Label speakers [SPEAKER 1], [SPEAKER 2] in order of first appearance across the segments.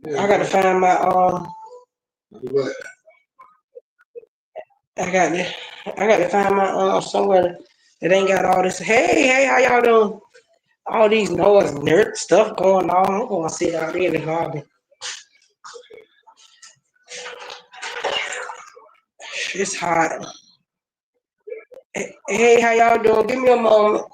[SPEAKER 1] I gotta find my I gotta find my somewhere that ain't got all this. Hey, how y'all doing? All these noise, nerd stuff going on. I'm gonna sit out there in the garden. It's hot. Hey, how y'all doing? Give me a moment.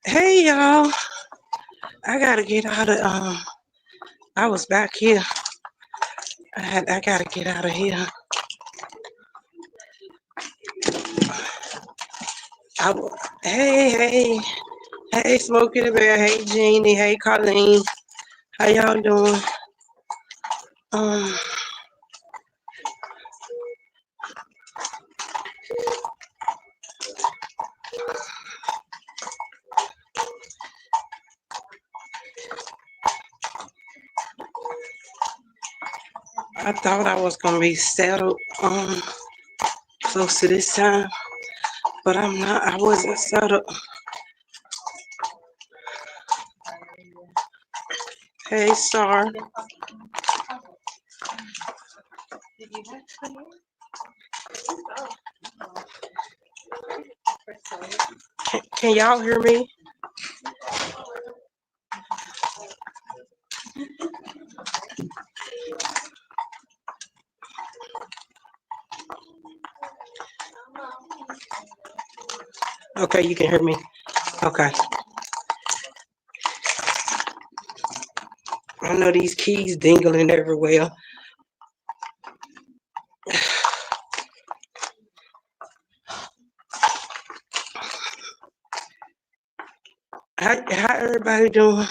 [SPEAKER 1] Hey y'all, I gotta get out of I was back here. I gotta get out of here. Hey, hey, Smokey the Bear. Hey, Jeannie. Hey, Colleen. How y'all doing? Um, I thought I was gonna be settled close to this time, but I'm not. I wasn't settled. Hey, Star. Can y'all hear me? Okay, you can hear me. Okay. I know these keys dingling everywhere. How everybody doing?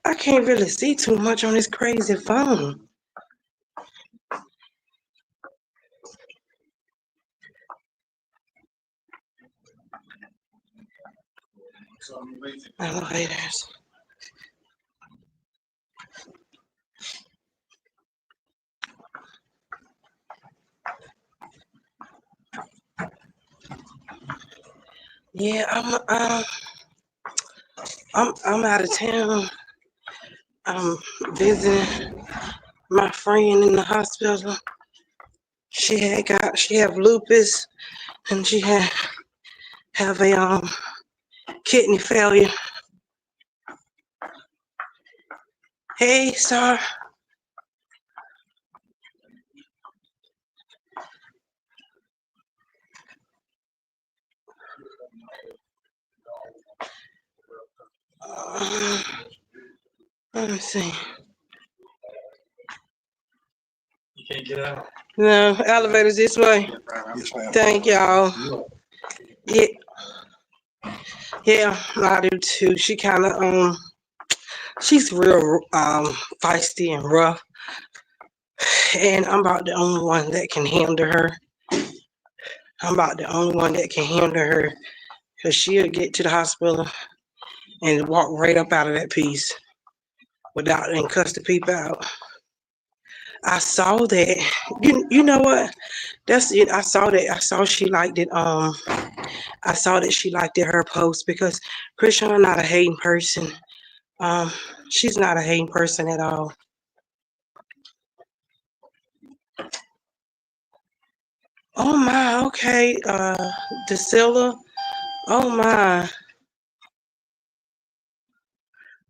[SPEAKER 1] I can't really see too much on this crazy phone. Elevators. Yeah, I'm out of town. I'm visiting my friend in the hospital. She have lupus and she have a kidney failure. Hey, Star. Let me see.
[SPEAKER 2] You can't get out.
[SPEAKER 1] No, elevators this way.
[SPEAKER 2] Yes, ma'am.
[SPEAKER 1] Thank y'all. Yeah. Yeah, I do too. She kind of she's real feisty and rough, and I'm about the only one that can handle her. I'm about the only one that can handle her because she'll get to the hospital and walk right up out of that piece without and cuss the people out. I saw that. You know what? That's it. I saw that. I saw she liked it. I saw that she liked it her post because Chrisean not a hating person. Um, she's not a hating person at all. Oh my, okay. Drusilla. Oh my.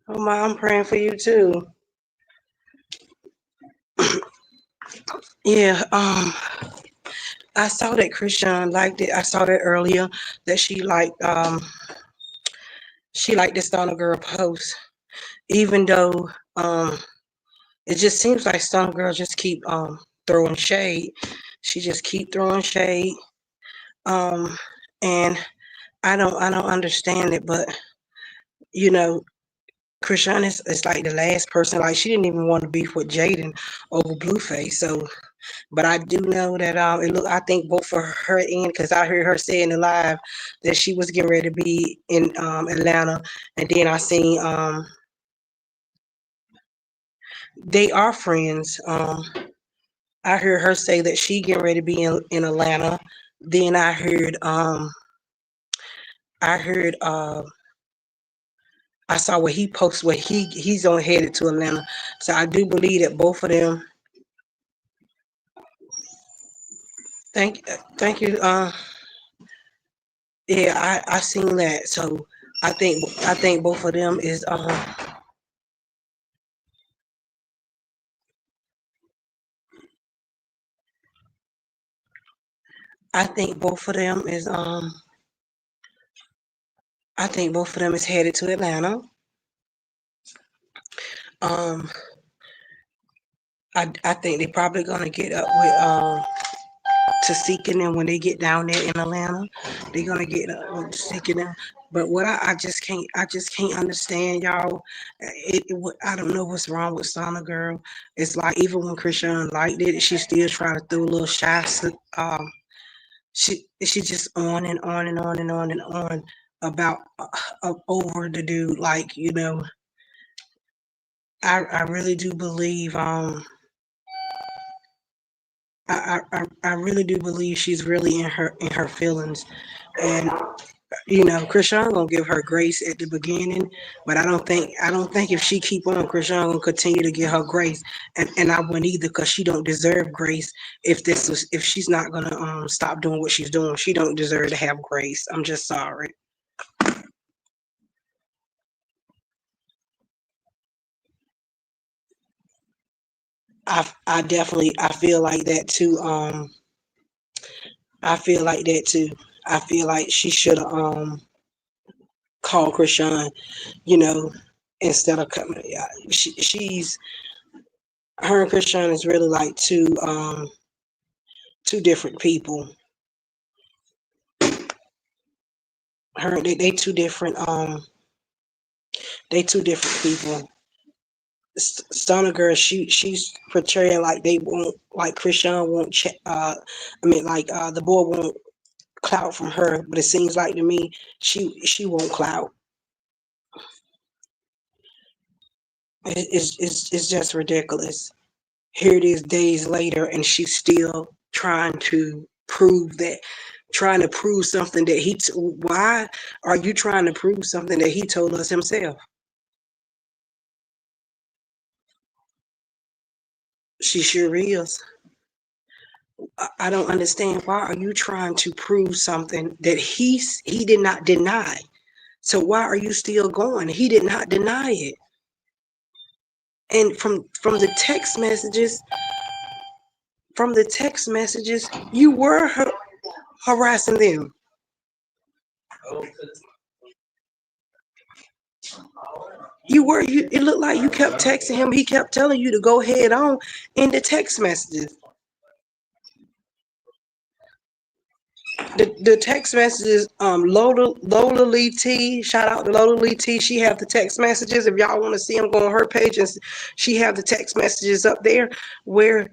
[SPEAKER 1] Oh my, I'm praying for you too. Yeah, I saw that Chrisean liked it. I saw that earlier that she liked this Stunnagirl post. Even though it just seems like Stunnagirl just keep throwing shade. She just keep throwing shade. Um and I don't understand it, but you know, Chrisean is like the last person. Like she didn't even want to beef with Jaden over Blueface. So, but I do know that it look. I think both for her and because I heard her say in the live that she was getting ready to be in Atlanta, and then I seen they are friends. I heard her say that she getting ready to be in Atlanta. Then I heard I saw what he posted where he's on headed to Atlanta. So I do believe that both of them. Thank you. Yeah, I seen that. So I think both of them is I think both of them is I think both of them is headed to Atlanta. Um, I think they probably gonna get up with Tesehki them when they get down there in Atlanta. They're gonna get up with Tesehki them. But what I just can't understand y'all. I don't know what's wrong with Stunnagirl. It's like even when Chrisean liked it, she still try to throw a little shy. She just on and on and on and on and on about over the dude. Like I really do believe I really do believe she's really in her feelings, and Chrisean gonna give her grace at the beginning, but I don't think if she keep on, Chrisean gonna continue to give her grace, and I wouldn't either because she don't deserve grace. If she's not gonna stop doing what she's doing, she don't deserve to have grace. I'm just sorry. I definitely I feel like that too. I feel like that too. I feel like she should have called Chrisean, you know, instead of coming. Yeah, she's her and Chrisean is really like two different people. They two different they two different people. Stoner girl, she's portraying like they won't like Chrisean won't check. I mean like the boy won't clout from her, but it seems like to me she won't clout. It's just ridiculous. Here it is days later, and she's still trying to prove something that why are you trying to prove something that he told us himself? She sure is. I don't understand. Why are you trying to prove something that he did not deny? So why are you still going? He did not deny it. And from the text messages, you were harassing them. It looked like you kept texting him. He kept telling you to go head on in the text messages. The text messages, Lola Lee T, shout out to Lola Lee T. She have the text messages. If y'all want to see them, go on her page, and she have the text messages up there where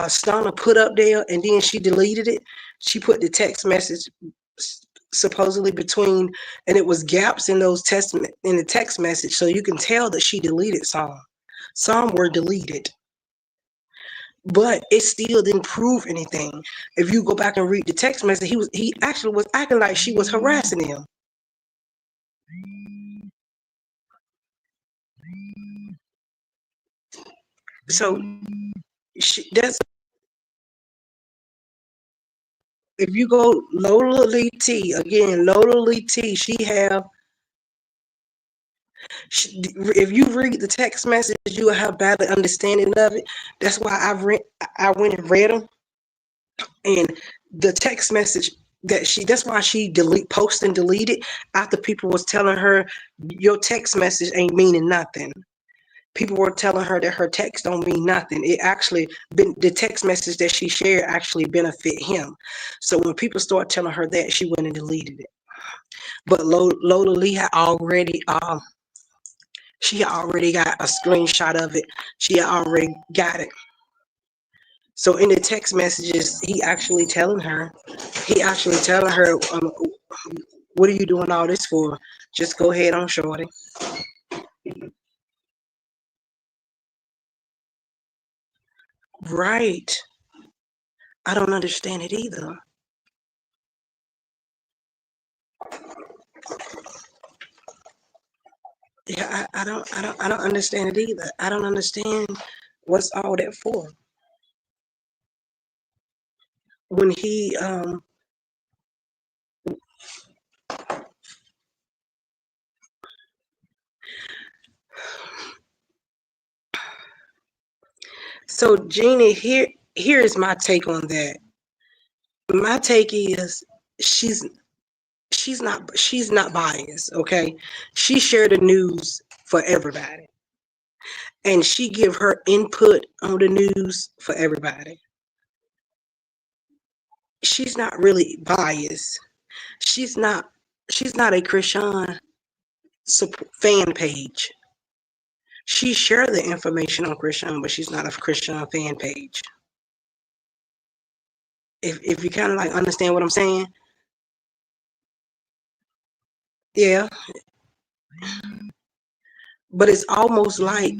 [SPEAKER 1] Stunner put up there, and then she deleted it. She put the text message supposedly between, and it was gaps in those testament in the text message, so you can tell that she deleted some. Some were deleted, but it still didn't prove anything. If you go back and read the text message, he actually was acting like she was harassing him. So that's, if you go Lola Lee T again, Lola Lee T, if you read the text message, you will have better understanding of it. That's why I went and read them, and the text message that's why she post and deleted after people was telling her your text message ain't meaning nothing. People were telling her that her text don't mean nothing. It actually been the text message that she shared actually benefit him. So when people start telling her that, she went and deleted it. But Lola Lee had already she already got a screenshot of it. She already got it. So in the text messages, he actually telling her, what are you doing all this for? Just go ahead on, shorty. Right. I don't understand it either. Yeah, I don't understand it either. I don't understand what's all that for. When he so Jeannie, here's my take on that. My take is she's she's not biased, okay? She shared the news for everybody, and she give her input on the news for everybody. She's not really biased. She's not a Chrisean fan page. She shared the information on Chrisean, but she's not a Chrisean fan page. If you kind of like understand what I'm saying, yeah. But it's almost like,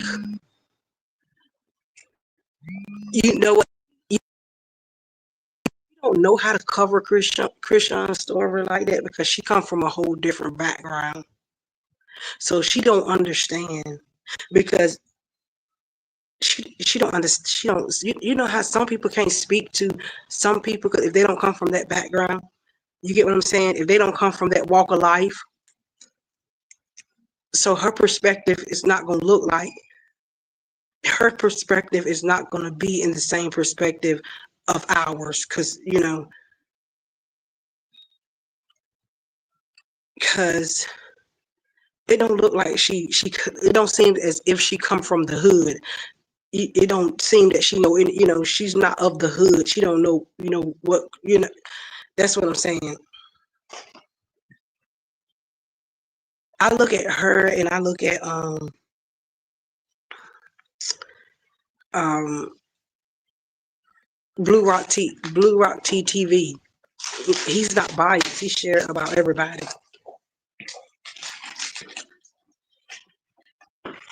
[SPEAKER 1] you know what, you don't know how to cover Chrisean's story like that because she come from a whole different background, so she don't understand because she don't understand. She don't. You know how some people can't speak to some people because if they don't come from that background, you get what I'm saying? If they don't come from that walk of life, so her perspective is not going to look like, her perspective is not going to be in the same perspective of ours, because because it don't look like it don't seem as if she come from the hood. It don't seem that she know, she's not of the hood. She don't know, what, that's what I'm saying. I look at her and I look at um Blue Rock TTV. He's not biased. He shared about everybody.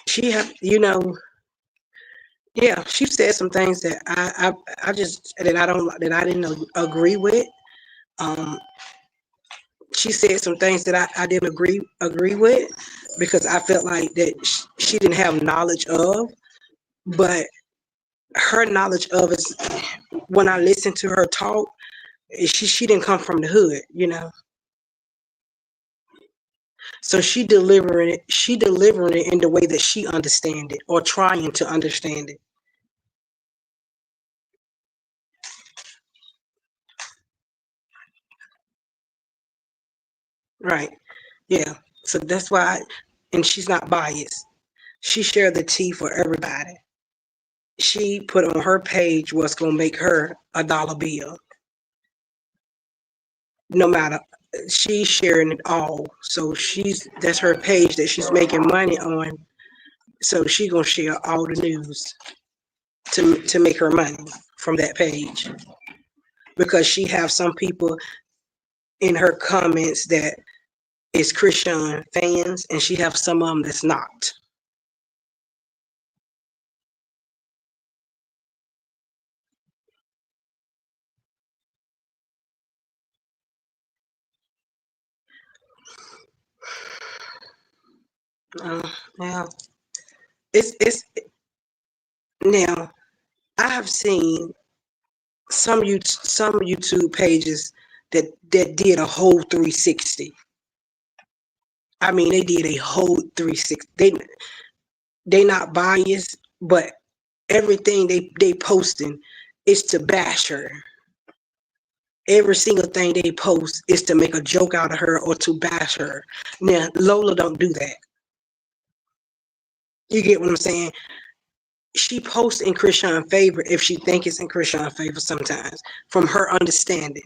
[SPEAKER 1] She have, yeah, she said some things that I just that I didn't agree with. Um, she said some things that I didn't agree with because I felt like that she didn't have knowledge of, but her knowledge of is, when I listened to her talk, she didn't come from the hood. So she delivering it in the way that she understand it, or trying to understand it. Right. Yeah. So that's why, and she's not biased. She shared the tea for everybody. She put on her page what's gonna make her a dollar bill. no matter, she's sharing it all. So that's her page that she's making money on. So she gonna share all the news to make her money from that page, because she have some people in her comments that is Chrisean fans, and she have some of them that's not. Now it's now I have seen some YouTube pages that did a whole 360. I mean, they did a whole 360. They not biased, but everything they posting is to bash her. Every single thing they post is to make a joke out of her or to bash her. Now, Lola don't do that. You get what I'm saying? She posts in Chrisean favor if she think it's in Chrisean favor sometimes, from her understanding.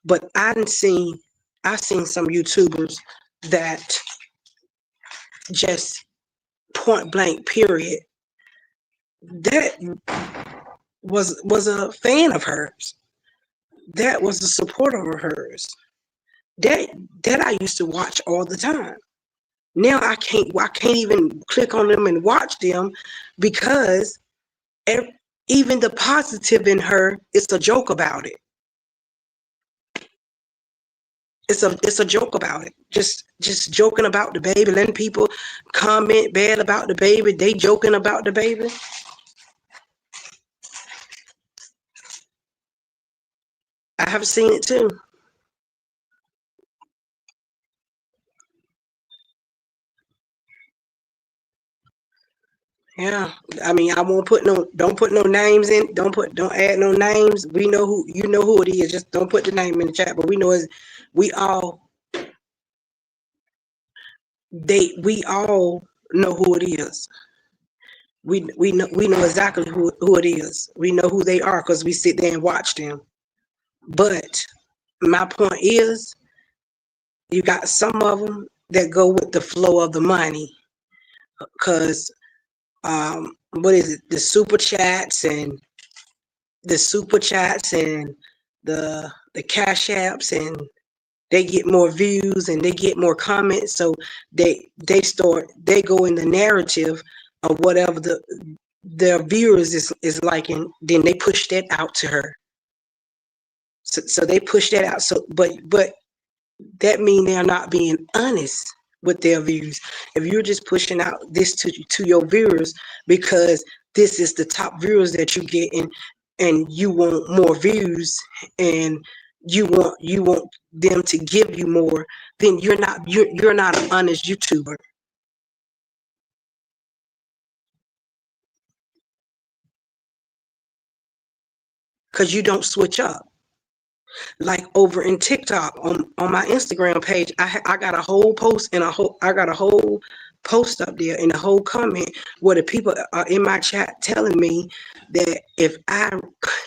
[SPEAKER 1] But I've seen some YouTubers that just point blank period that was a fan of hers. That was a supporter of hers. That I used to watch all the time. Now I can't even click on them and watch them, because even the positive in her, it's a joke about it. It's a joke about it. Just joking about the baby, letting people comment bad about the baby. They joking about the baby. I have seen it too. Yeah, I mean, I won't don't put no names in. Don't add no names. We know who, you know who it is. Just don't put the name in the chat. But we know we all we all know who it is. We know exactly who it is. We know who they are because we sit there and watch them. But my point is, you got some of them that go with the flow of the money, because what is it? The super chats and the cash apps, and they get more views and they get more comments, so they go in the narrative of whatever their viewers is liking, then they push that out to her. So they push that out. So but that means they're not being honest with their views. If you're just pushing out this to your viewers because this is the top viewers that you get, and you want more views, and you want them to give you more, then you're not an honest YouTuber. Because you don't switch up. Like over in TikTok, on my Instagram page, I got a whole post and I got a whole post up there and a whole comment where the people are in my chat telling me that if I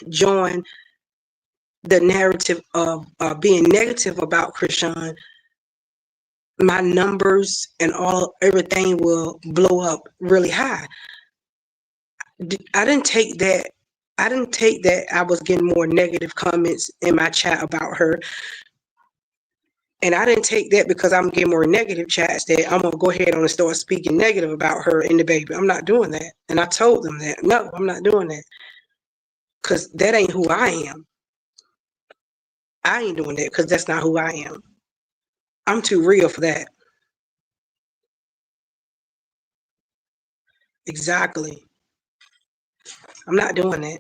[SPEAKER 1] join the narrative of being negative about Chrisean, my numbers and everything will blow up really high. I didn't take that I was getting more negative comments in my chat about her. And I didn't take that because I'm getting more negative chats that I'm going to go ahead on and start speaking negative about her and the baby. I'm not doing that. And I told them that. No, I'm not doing that. Because that ain't who I am. I ain't doing that because that's not who I am. I'm too real for that. Exactly. I'm not doing that.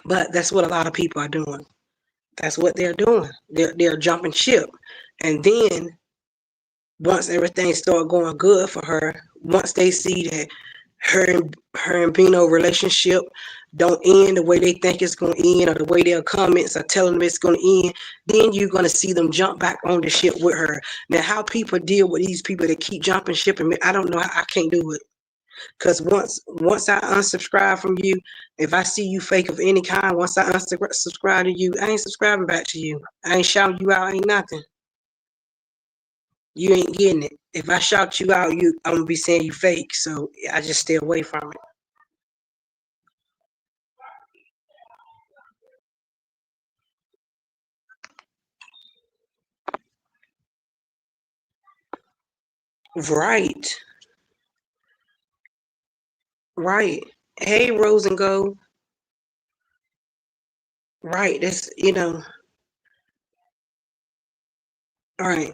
[SPEAKER 1] But that's what a lot of people are doing. That's what they're doing. They're jumping ship. And then once everything started going good for her, once they see that her and Bino relationship don't end the way they think it's going to end, or the way their comments are telling them it's going to end, then you're going to see them jump back on the ship with her. Now, how people deal with these people that keep jumping ship, and I don't know. I can't do it. Because once I unsubscribe from you, if I see you fake of any kind, once I unsubscribe to you, I ain't subscribing back to you. I ain't shouting you out, ain't nothing. You ain't getting it. If I shout you out, I'm gonna be saying you fake. So I just stay away from it. Right, right. Hey, Rose and Gold. Right. That's All right.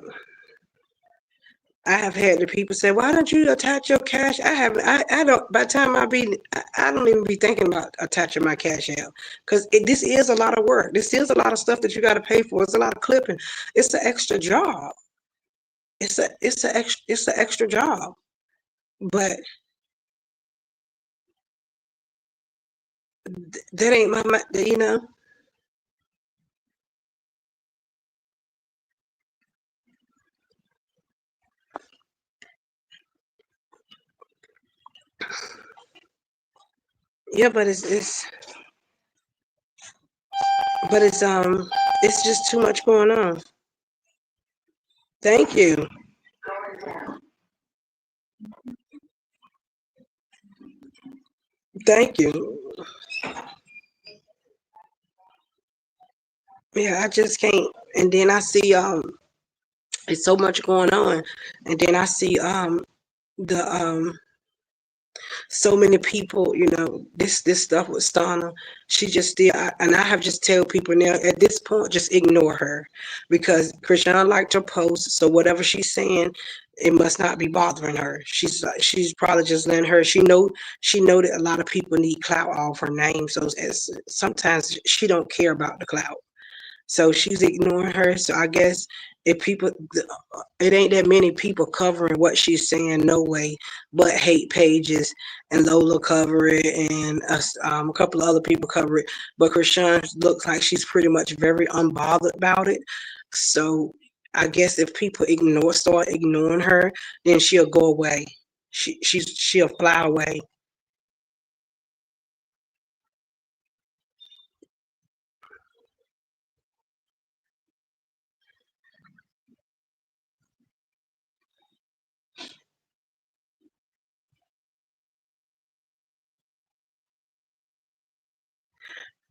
[SPEAKER 1] I have had the people say, "Why don't you attach your cash?" I haven't. I don't. By the time I don't even be thinking about attaching my cash out, because this is a lot of work. This is a lot of stuff that you got to pay for. It's a lot of clipping. It's an extra job. It's an extra job. But that ain't my. Yeah, but it's just too much going on. Thank you. Thank you. Yeah, I just can't. And then I see it's so much going on, and then I see the so many people, this stuff with Stana. She just still, and I have just tell people now at this point, just ignore her, because Chrisean liked her post, so whatever she's saying, it must not be bothering her. She's probably just letting her. She know that a lot of people need clout off her name, so sometimes she don't care about the clout. So she's ignoring her. So I guess if people, it ain't that many people covering what she's saying, no way, but hate pages, and Lola cover it, and a couple of other people cover it. But Chrisean looks like she's pretty much very unbothered about it. So I guess if people start ignoring her, then she'll go away. She'll fly away.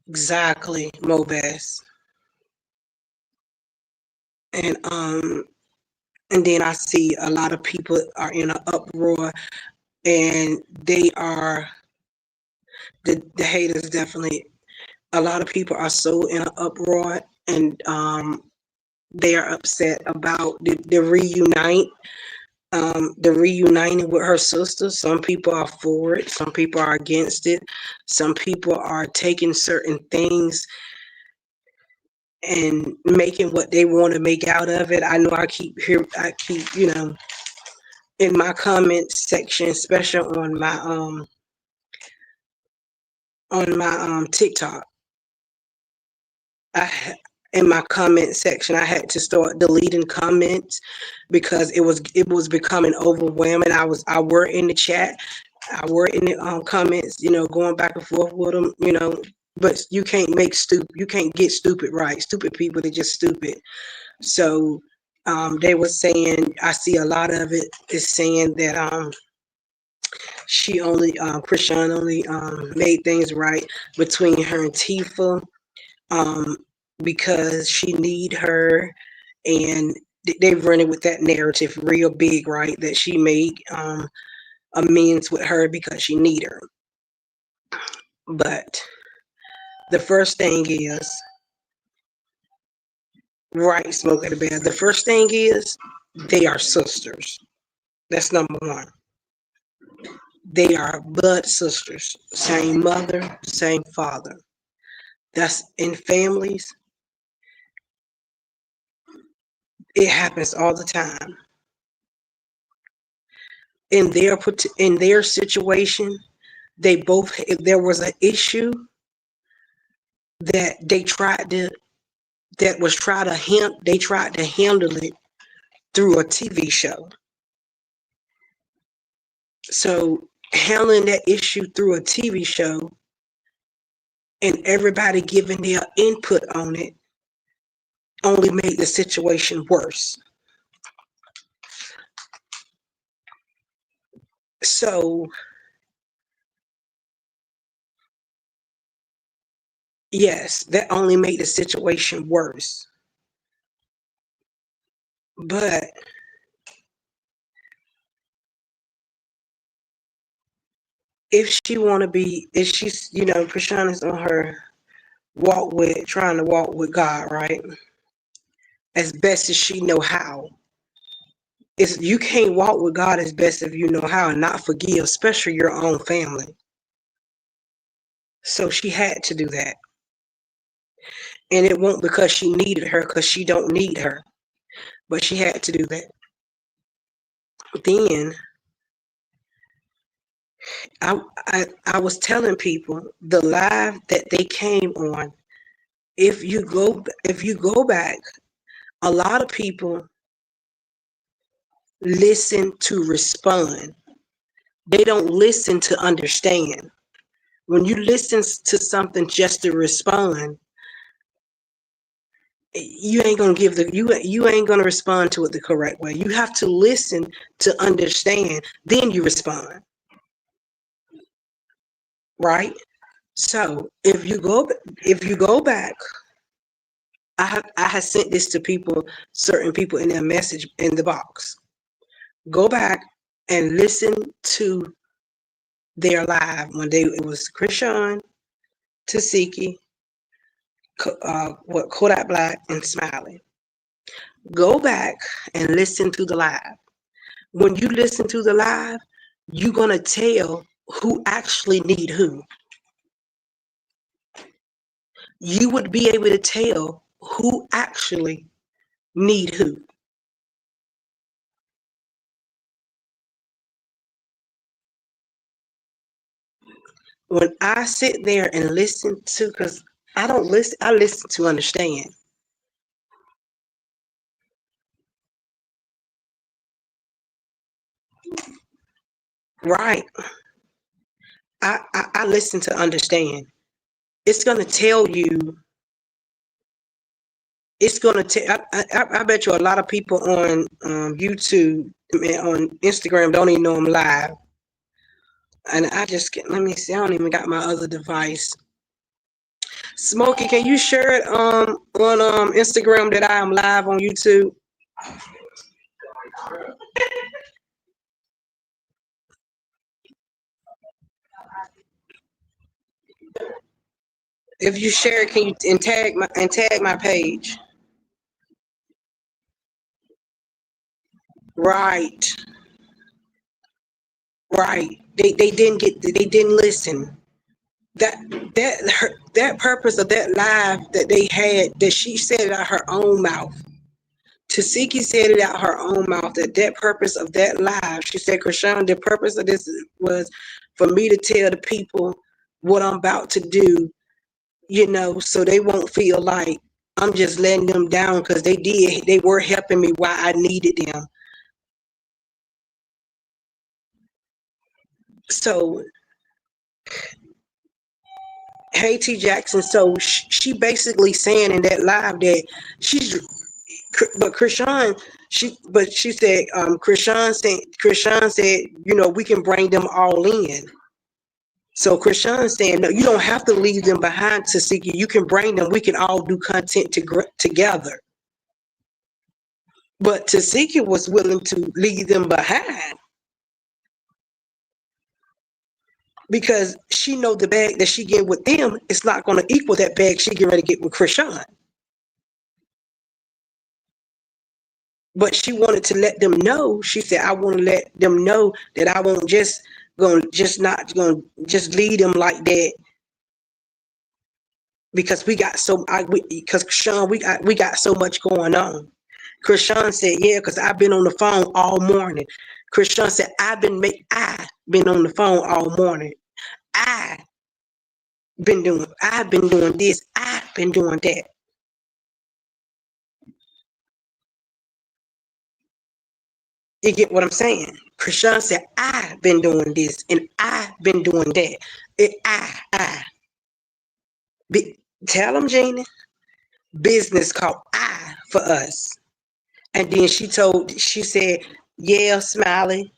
[SPEAKER 1] Exactly, Mobaz. And and then I see a lot of people are in an uproar, and they are the haters definitely. A lot of people are so in an uproar, and they are upset about the reuniting with her sister. Some people are for it, some people are against it, some people are taking certain things and making what they want to make out of it. I know I keep in my comment section, especially on my TikTok. I In my comment section, I had to start deleting comments because it was becoming overwhelming. I were in the chat, I were in the comments, going back and forth with them, but you can't you can't get stupid right. Stupid people, they're just stupid. So they were saying, I see a lot of it is saying that Chrisean only made things right between her and Tifa, um, because she need her, and they've run it with that narrative real big, right? That she made amends with her because she need her. But the first thing is, right, Smoke at the Bear. The first thing is, they are sisters. That's number one. They are blood sisters, same mother, same father. That's in families. It happens all the time. In their situation, there was an issue that they tried to handle it through a TV show. So handling that issue through a TV show and everybody giving their input on it only made the situation worse. So yes, that only made the situation worse. But if she's, Chrisean is on her trying to walk with God, right? As best as she know how. You can't walk with God as best if you know how and not forgive, especially your own family. So she had to do that. And it won't because she needed her, because she don't need her. But she had to do that. Then I was telling people the live that they came on, if you go back, a lot of people listen to respond. They don't listen to understand. When you listen to something just to respond, you ain't gonna you ain't gonna respond to it the correct way. You have to listen to understand, then you respond. Right? So if you go back, I have sent this to certain people in their message in the box. Go back and listen to their live when it was Chrisean, Tesehki, Kodak Black, and Smiley. Go back and listen to the live. When you listen to the live, you're gonna tell who actually need who. You would be able to tell who actually need who. When I sit there and listen to, because I don't listen, I listen to understand. Right. I listen to understand. It's going to tell you, I bet you a lot of people on YouTube and on Instagram don't even know I'm live. And let me see, I don't even got my other device. Smokey, can you share it on Instagram that I am live on YouTube? If you share it, can you tag my page? Right. Right. They didn't listen. That purpose of that live that they had, that she said it out her own mouth. Tesehki said it out her own mouth, that purpose of that live, she said, Chrisean, the purpose of this was for me to tell the people what I'm about to do, so they won't feel like I'm just letting them down, because they were helping me while I needed them. So, hey T Jackson, so she basically saying in that live that Chrisean said, Chrisean said, we can bring them all in. So Chrisean saying, no, you don't have to leave them behind, Tesehki. You can bring them. We can all do content together. But Tesehki was willing to leave them behind because she know the bag that she get with them is not going to equal that bag she get ready to get with Chrisean. But she wanted to let them know. She said, I want to let them know that I won't just lead them like that, because because Chrisean, we got so much going on. Chrisean said, yeah, because I've been on the phone all morning. Chrisean said, I've been on the phone all morning. I've been doing this, I've been doing that. You get what I'm saying? Chrisean said, I've been doing this and I've been doing that. I. Tell them, Gina, business called I for us. And then she said, yeah, Smiley,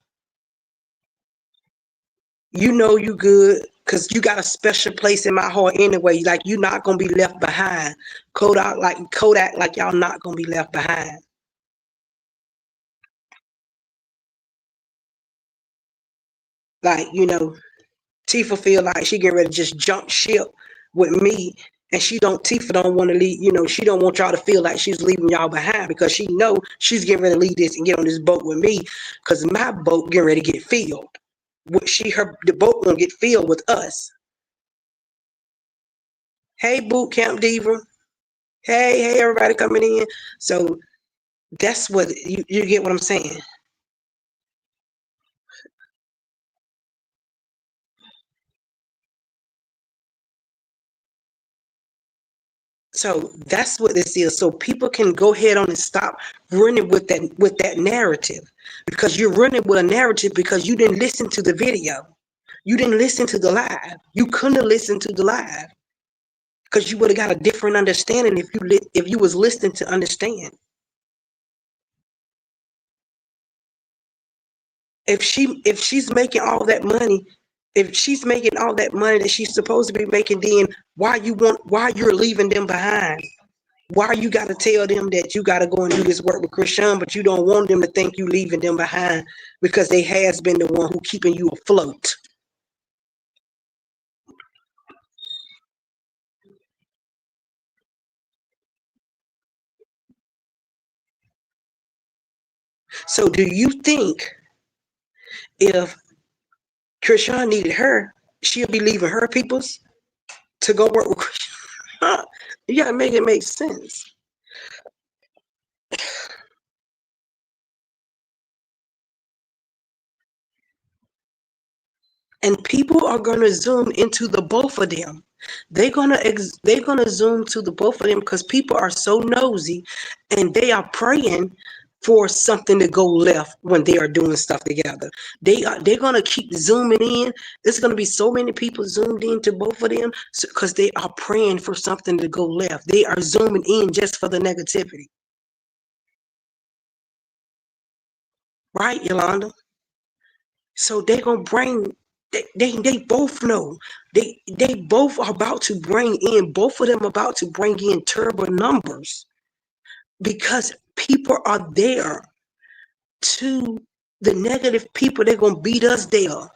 [SPEAKER 1] you know you good because you got a special place in my heart anyway. Like, you're not going to be left behind. Kodak, like y'all not going to be left behind. Like, Tifa feel like she get ready to just jump ship with me, and Tifa don't want to leave. She don't want y'all to feel like she's leaving y'all behind because she know she's getting ready to leave this and get on this boat with me because my boat getting ready to get filled. The boat gonna get filled with us. Hey, boot camp diva. Hey, everybody coming in. So that's what you get what I'm saying. So that's what this is. So people can go ahead on and stop running with that narrative, because you're running with a narrative because you didn't listen to the video. You didn't listen to the live. You couldn't have listened to the live because you would have got a different understanding if you was listening to understand. If she's making all that money, if she's making all that money that she's supposed to be making, then why you're leaving them behind? Why you got to tell them that you got to go and do this work with Chrisean, but you don't want them to think you leaving them behind because they has been the one who keeping you afloat. So do you think if Chrisean needed her, she'll be leaving her peoples to go work with Chrisean? You got to make it make sense. And people are gonna zoom into the both of them. They're gonna zoom to the both of them because people are so nosy, and they are praying for something to go left when they are doing stuff together. They're gonna keep zooming in. There's gonna be so many people zoomed into both of them because they are praying for something to go left. They are zooming in just for the negativity, right, Yolanda? So they're gonna bring. They both know. They both are about to bring in. Both of them about to bring in turbo numbers because people are there to the negative people. They're gonna beat us there.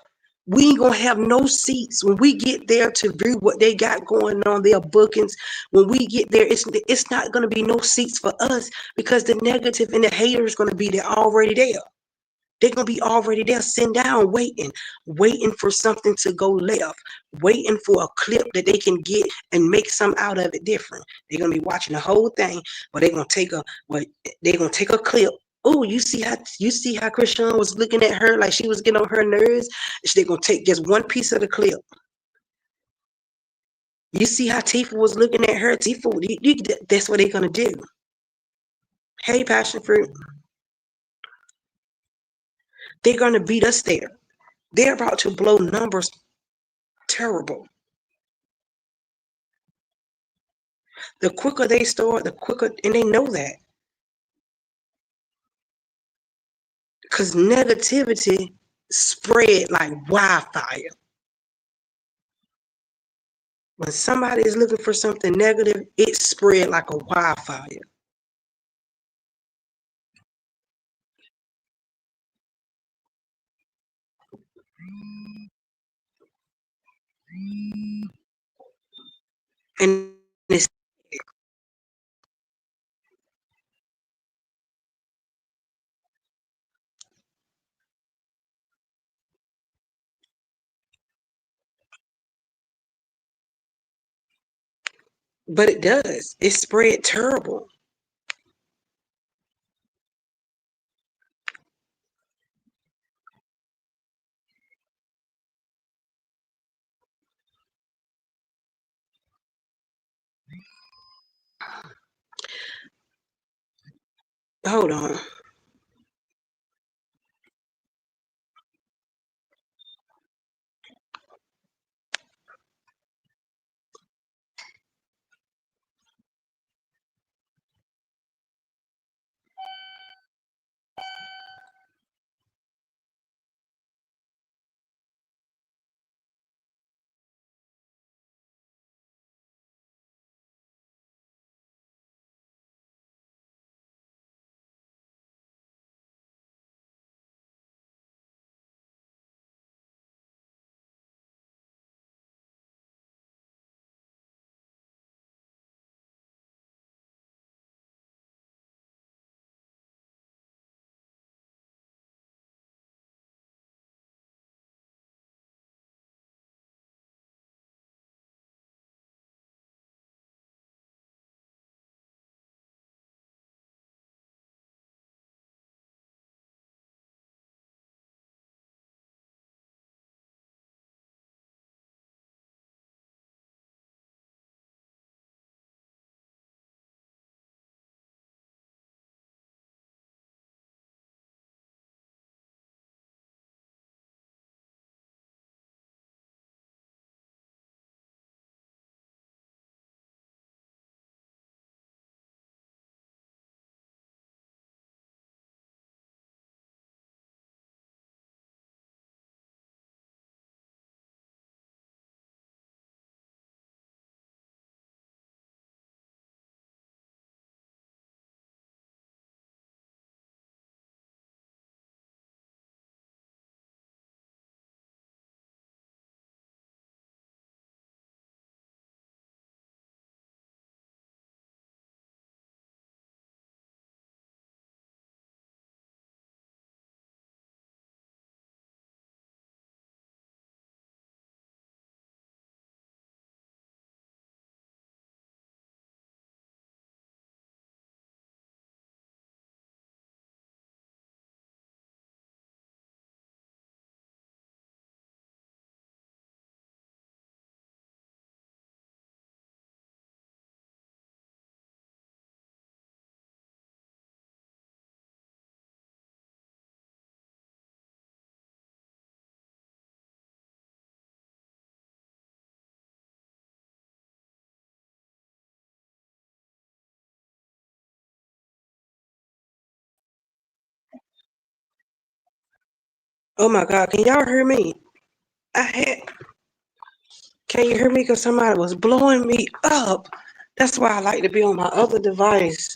[SPEAKER 1] We ain't gonna have no seats when we get there to view what they got going on. Their bookings. When we get there, it's not gonna be no seats for us because the negative and the haters gonna be there already there. They're gonna be already there, sitting down, waiting for something to go left, waiting for a clip that they can get and make some out of it different. They're gonna be watching the whole thing, but they're gonna take a clip. Oh, you see how Chrisean was looking at her like she was getting on her nerves. They're gonna take just one piece of the clip. You see how Tifa was looking at her. That's what they're gonna do. Hey, passion fruit. They're gonna beat us there. They're about to blow numbers terrible. The quicker they start, the quicker, and they know that. Because negativity spread like wildfire. When somebody is looking for something negative, it spread like a wildfire. And it's, but it does. It spread terrible. Hold on. Oh my God, can y'all hear me? I had, can you hear me? Because somebody was blowing me up. That's why I like to be on my other device.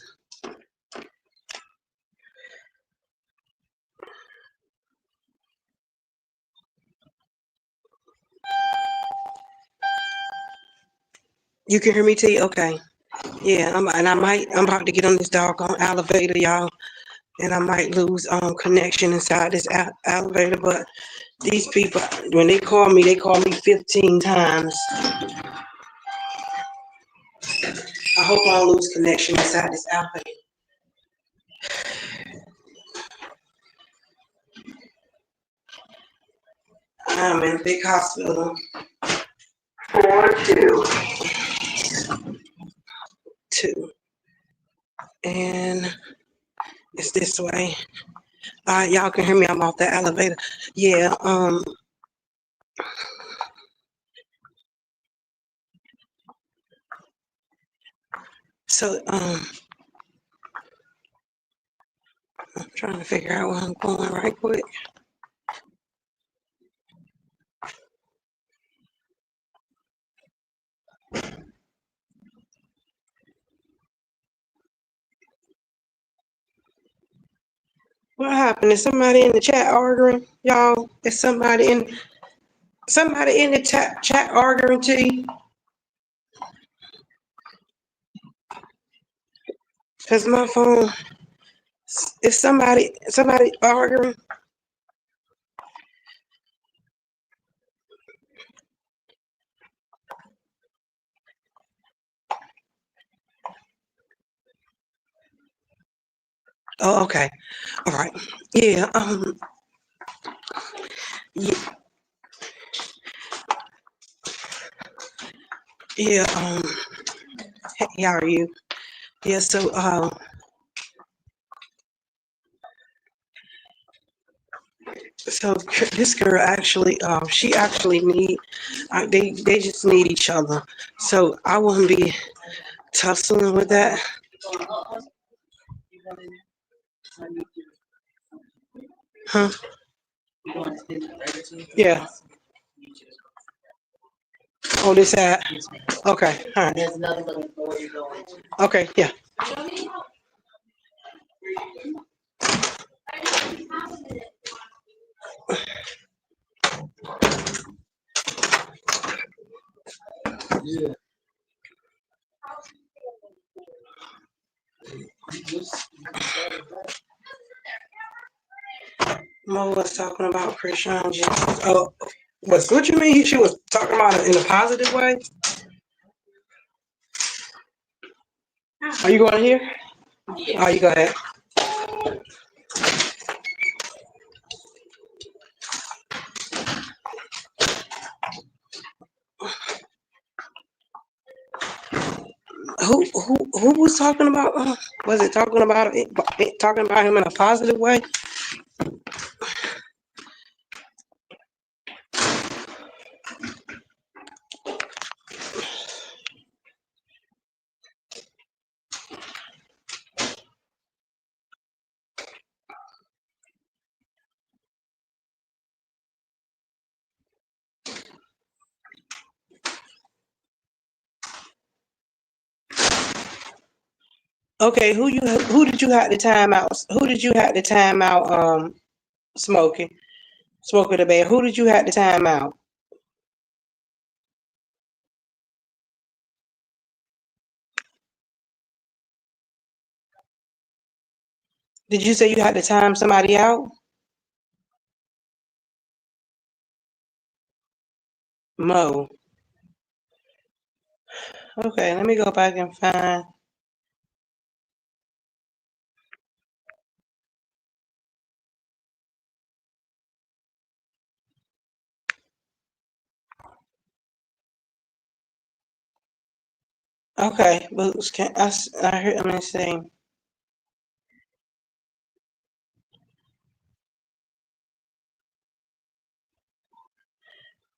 [SPEAKER 1] You can hear me, T? Okay. Yeah, I'm about to get on this doggone elevator, y'all, and I might lose connection inside this elevator. But these people, when they call me 15 times. I hope I don't lose connection inside this elevator. I'm in a big hospital. 422. And it's this way. Y'all can hear me. I'm off the elevator. Yeah. So I'm trying to figure out where I'm going right quick. What happened? Is somebody in the chat arguing, y'all? Is somebody in the chat arguing to you? Cause my phone is somebody arguing. Oh, okay. All right. Yeah. Yeah. Yeah. Hey, how are you? Yeah, so this girl actually, she actually they just need each other. So I wouldn't be tussling with that. Huh? Yeah. Oh, this ad. Okay. All right. Okay. Yeah. Mo was talking about Chrisean Jesus. Oh, what you mean? She was talking about it in a positive way? Are you going here? Oh, you go ahead. Who was talking about? Was it talking about talking about him in a positive way? Okay, who did you have to time out? Who did you have to time out? Smoking the bed. Who did you have to time out? Did you say you had to time somebody out? Mo. Okay, let me go back and find. Okay, Boots. Can I heard? Let me see.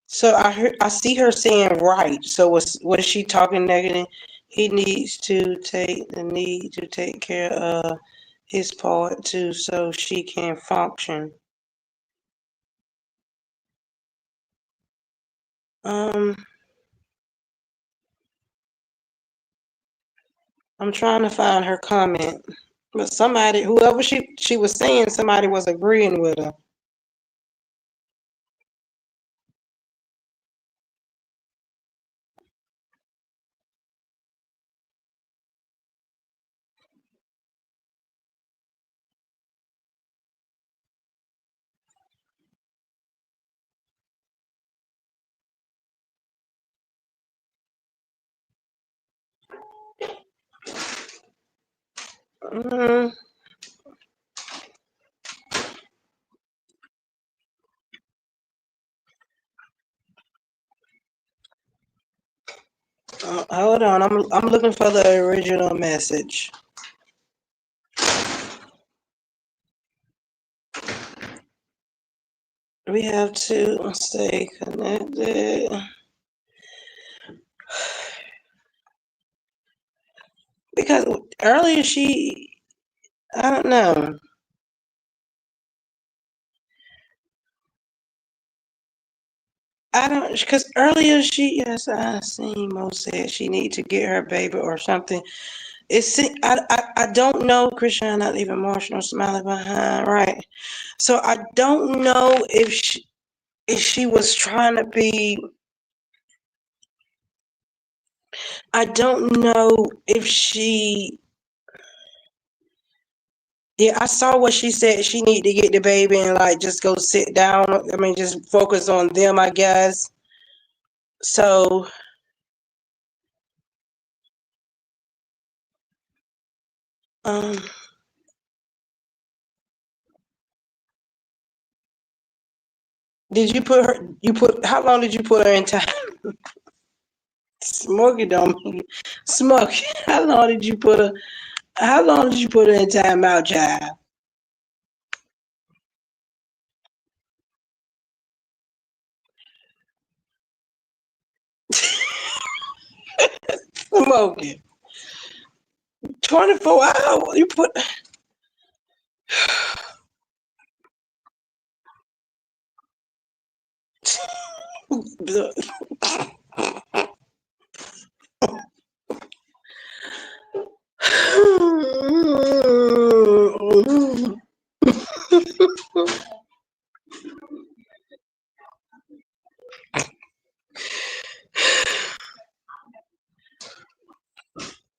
[SPEAKER 1] So I see her saying right. So what is she talking negative? He needs to take the need to take care of his part too, so she can function. Um, I'm trying to find her comment, but somebody, whoever she was saying, somebody was agreeing with her. Mm, hold on, I'm looking for the original message. We have to stay connected because earlier I don't know. I don't, because earlier yes, I seen Mo said she need to get her baby or something. I don't know, Chrisean, not even emotional, smiling behind, right? So I don't know if she was trying to be, I don't know if yeah, I saw what she said. She need to get the baby and like just go sit down. I mean, just focus on them, I guess. So, um, did you put her? How long did you put her in time? Smokey don't Smokey. How long did you put her in timeout, child? Smokey. 24 hours. You put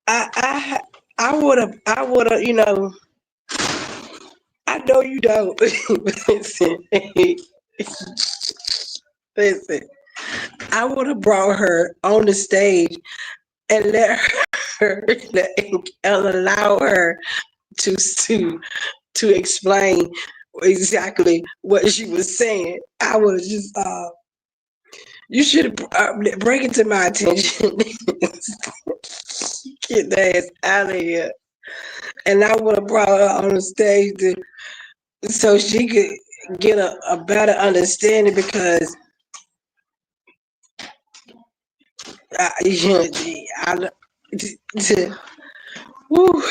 [SPEAKER 1] I I would have, I know you don't. Listen, listen. I would have brought her on the stage and let her and allow her to explain exactly what she was saying. I would have just you should bring it to my attention. Get the ass out of here. And I would have brought her on the stage so she could get a better understanding because I whew,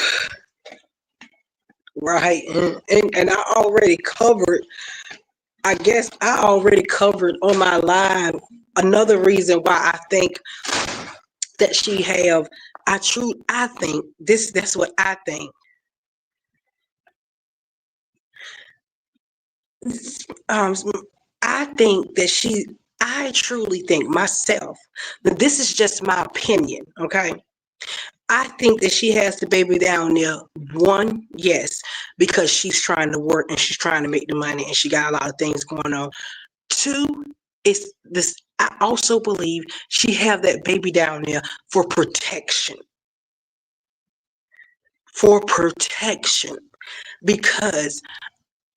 [SPEAKER 1] right. And I already covered, I guess I already covered on my live another reason why I think that she have, I think that's what I think. Um, I think that I truly think myself, that this is just my opinion, okay? I think that she has the baby down there. One, yes, because she's trying to work and she's trying to make the money and she got a lot of things going on. Two, it's this. I also believe she have that baby down there for protection. For protection, because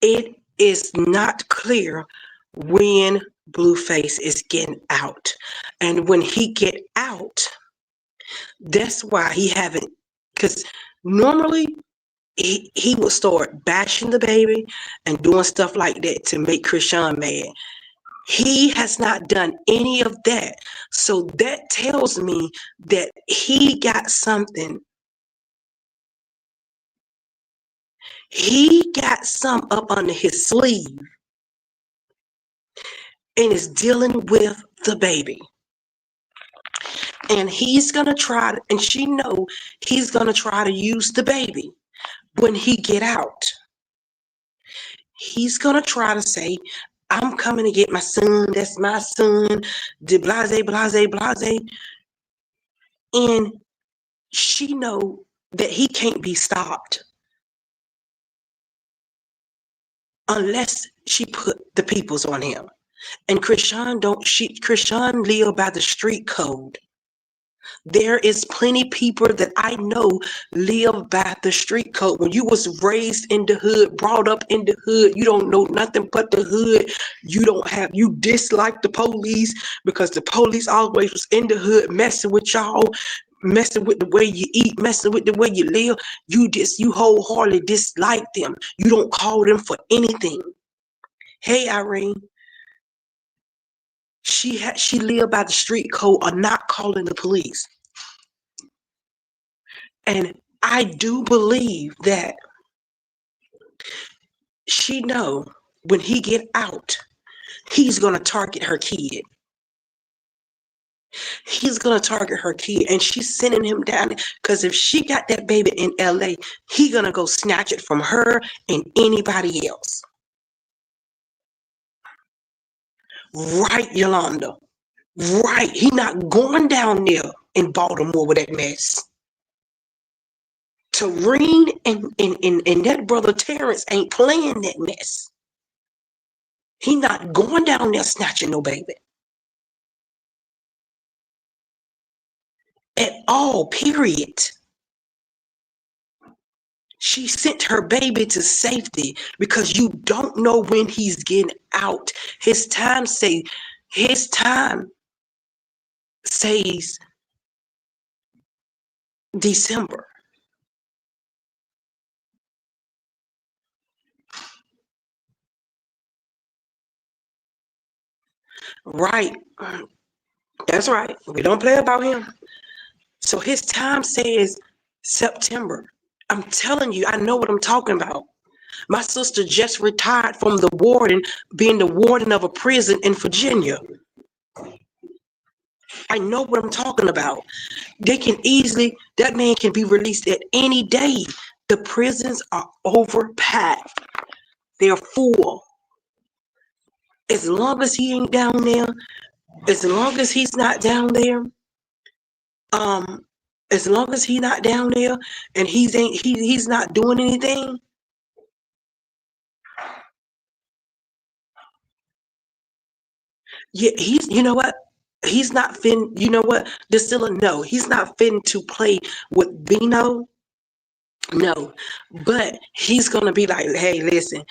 [SPEAKER 1] it is not clear when Blueface is getting out, and when he get out, that's why he haven't. Because normally he would start bashing the baby and doing stuff like that to make Chrisean mad. He has not done any of that. So that tells me that he got something. He got some up under his sleeve and is dealing with the baby. And he's going to try, and she know he's going to try to use the baby when he get out. He's going to try to say, I'm coming to get my son. That's my son. De blase, blase, blase. And she know that he can't be stopped unless she put the peoples on him. And Chrisean live by the street code. There is plenty people that I know live by the street code. When you was raised in the hood, brought up in the hood, you don't know nothing but the hood. You dislike the police because the police always was in the hood messing with y'all, messing with the way you eat, messing with the way you live. You wholeheartedly dislike them. You don't call them for anything. Hey, Irene. She lived by the street code of not calling the police. And I do believe that she know when he get out, he's gonna target her kid. He's gonna target her kid, and she's sending him down because if she got that baby in LA, he gonna go snatch it from her and anybody else. Right, Yolanda? Right. He not going down there in Baltimore with that mess. Tareen and that brother Terrence ain't playing that mess. He not going down there snatching no baby. At all, period. She sent her baby to safety because you don't know when he's getting out. His time says December. Right. That's right. We don't play about him. So his time says September. I'm telling you, I know what I'm talking about. My sister just retired from the warden, being the warden of a prison in Virginia. I know what I'm talking about. They can easily, that man can be released at any day. The prisons are overpacked. They're full. As long as he ain't down there, as long as he's not down there, um, as long as he's not down there and he's not doing anything, yeah, you know what? He's not fin, you know what? There's still a no. He's not fin to play with Bino. No, but he's gonna be like, hey, listen,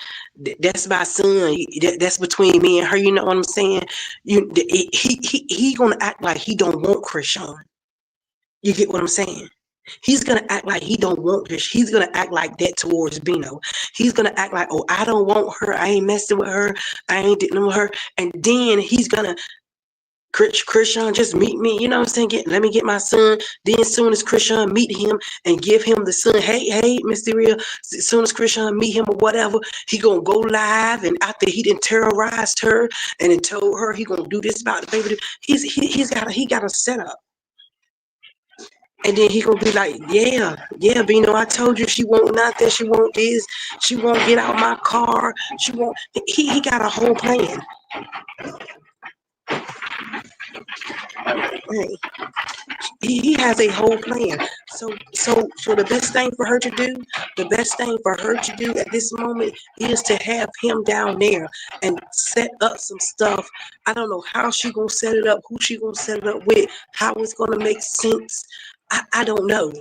[SPEAKER 1] that's my son. That's between me and her. You know what I'm saying? He gonna act like he don't want Chrisean. You get what I'm saying? He's gonna act like he don't want her. He's gonna act like that towards Bino. He's gonna act like, oh, I don't want her. I ain't messing with her. I ain't dealing with her. And then he's gonna Chrisean, just meet me. You know what I'm saying? Let me get my son. Then as soon as Chrisean meet him and give him the son, hey, Mr. Real, as soon as Chrisean meet him or whatever, he gonna go live. And after he done terrorized her and then told her he gonna do this about the baby, he got a setup. And then he gonna be like, yeah, but you know, I told you she won't nothing, she won't this, she won't get out my car, she won't. He got a whole plan. Hey, he has a whole plan. So the best thing for her to do, at this moment is to have him down there and set up some stuff. I don't know how she gonna set it up, who she gonna set it up with, how it's gonna make sense. I don't know.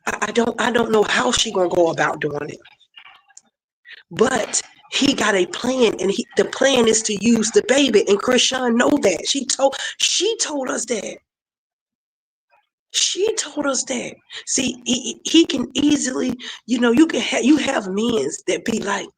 [SPEAKER 1] I don't know how she gonna go about doing it. But he got a plan, and the plan is to use the baby. And Chrisean know that. She told us that. She told us that. See, he can easily, you know, you have men that be like,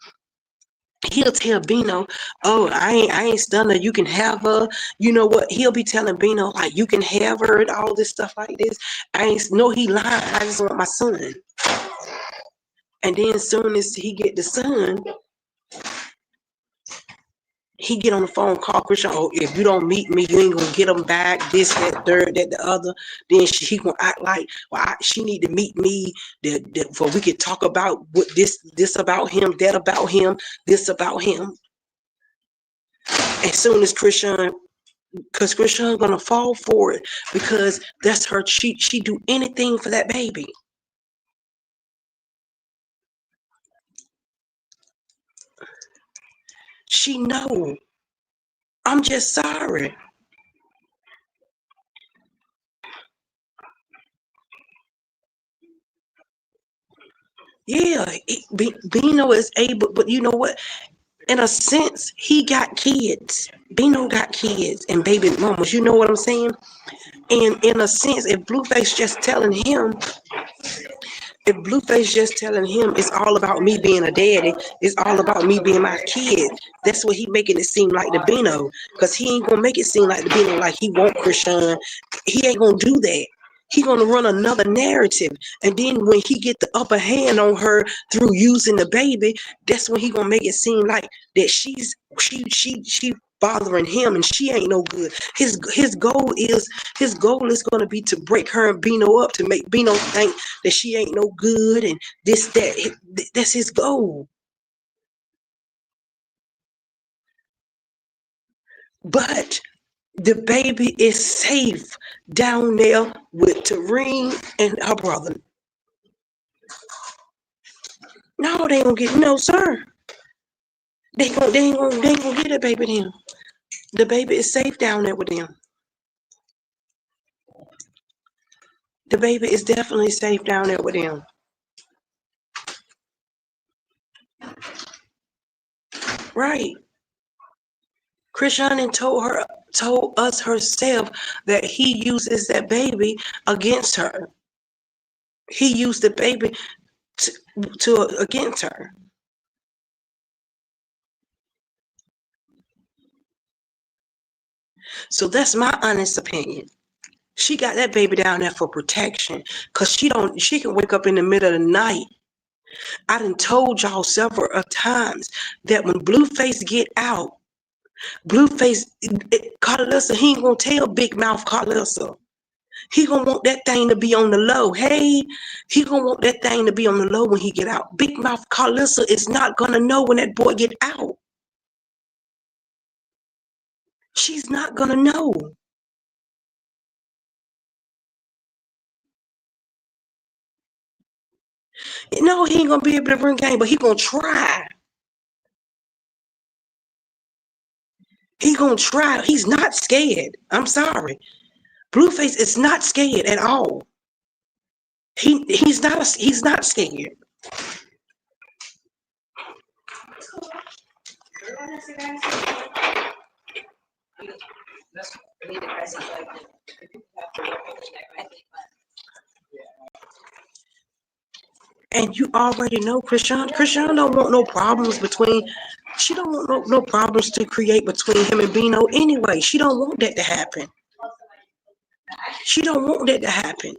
[SPEAKER 1] he'll tell Bino, oh, I ain't stunner, you can have her. You know what? He'll be telling Bino, like, you can have her and all this stuff like this. I ain't no, he lying. I just want my son. And then as soon as he get the son, he get on the phone, call Chrisean. Oh, if you don't meet me, you ain't gonna get him back. This, that, third, that, the other. Then he gonna act like, well, she need to meet me, for we could talk about what this about him, that about him, this about him. As soon as Chrisean, because Chrisean gonna fall for it, because that's her. She do anything for that baby. She know. I'm just sorry. Yeah, Bino is able, but you know what? In a sense, he got kids. Bino got kids and baby mamas. You know what I'm saying? And in a sense, if Blueface just telling him it's all about me being a daddy, it's all about me being my kid. That's what he making it seem like the Bino, because he ain't gonna make it seem like the Bino like he want Chrisean. He ain't gonna do that. He gonna run another narrative, and then when he get the upper hand on her through using the baby, that's when he gonna make it seem like that she bothering him and she ain't no good. His goal is gonna be to break her and Bino up, to make Bino think that she ain't no good and this that. That's his goal. But the baby is safe down there with Tareen and her brother. No, they ain't gonna get, no, sir. They ain't gonna get the baby to him. The baby is safe down there with them. The baby is definitely safe down there with them. Right. Chrisean told her, told us herself that he uses that baby against her. He used the baby to against her. So that's my honest opinion. She got that baby down there for protection, cause she can wake up in the middle of the night. I done told y'all several times that when Blueface get out, Blueface Carlissa, he ain't gonna tell Big Mouth Carlissa. He gonna want that thing to be on the low. Hey, he gonna want that thing to be on the low when he get out. Big Mouth Carlissa is not gonna know when that boy get out. She's not gonna know. No, he ain't gonna be able to bring game, but he gonna try. He gonna try. He's not scared. I'm sorry. Blueface is not scared at all. He's not scared. And you already know Chrisean. Chrisean don't want no problems between. She don't want no problems to create between him and Bino anyway. She don't want that to happen. She don't want that to happen.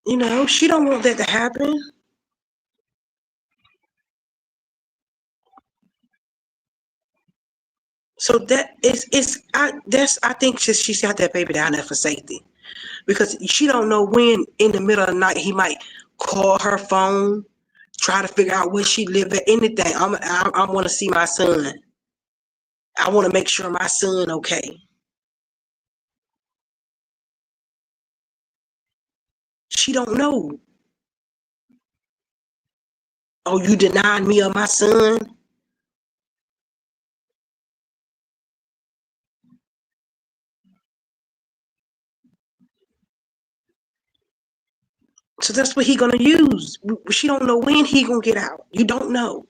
[SPEAKER 1] You know, she don't want that to happen. So I think she's got that baby down there for safety. Because she don't know when in the middle of the night he might call her phone, try to figure out where she live at, anything. I want to see my son. I want to make sure my son okay. She don't know. Oh, you denied me of my son? So that's what he gonna use. She don't know when he gonna get out. You don't know.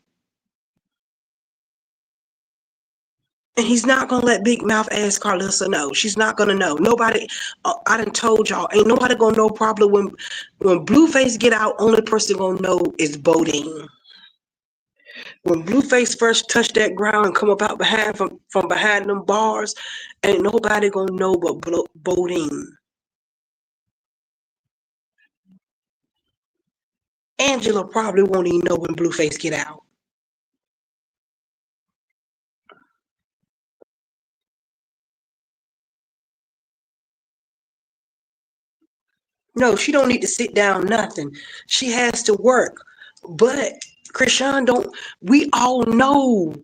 [SPEAKER 1] And he's not gonna let Big Mouth ass Carlissa know. She's not gonna know. Nobody. I done told y'all. Ain't nobody gonna know probably when Blueface get out. Only person gonna know is Bodine. When Blueface first touched that ground and come up out behind from behind them bars, ain't nobody gonna know but Bodine. Angela probably won't even know when Blueface get out. No, she don't need to sit down nothing. She has to work. But Chrisean don't, we all know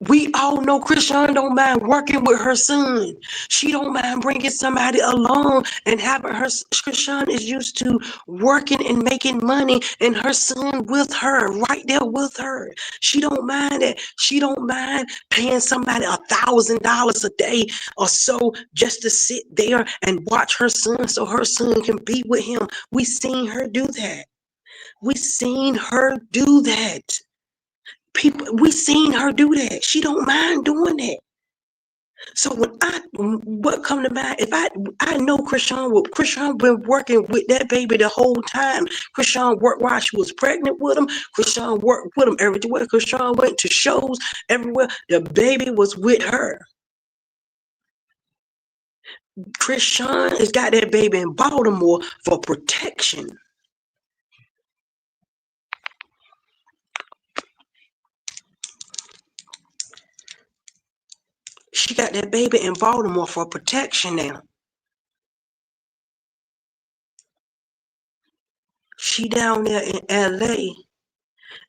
[SPEAKER 1] Chrisean don't mind working with her son. She don't mind bringing somebody along and having her. Chrisean is used to working and making money, and her son with her, right there with her. She don't mind that. She don't mind paying somebody $1,000 a day or so just to sit there and watch her son, so her son can be with him. We seen her do that. We seen her do that. We seen her do that. She don't mind doing that. So what come to mind? If I know Chrisean been working with that baby the whole time. Chrisean worked while she was pregnant with him. Chrisean worked with him everywhere. Chrisean went to shows everywhere. The baby was with her. Chrisean has got that baby in Baltimore for protection. She got that baby in Baltimore for protection now. She down there in LA,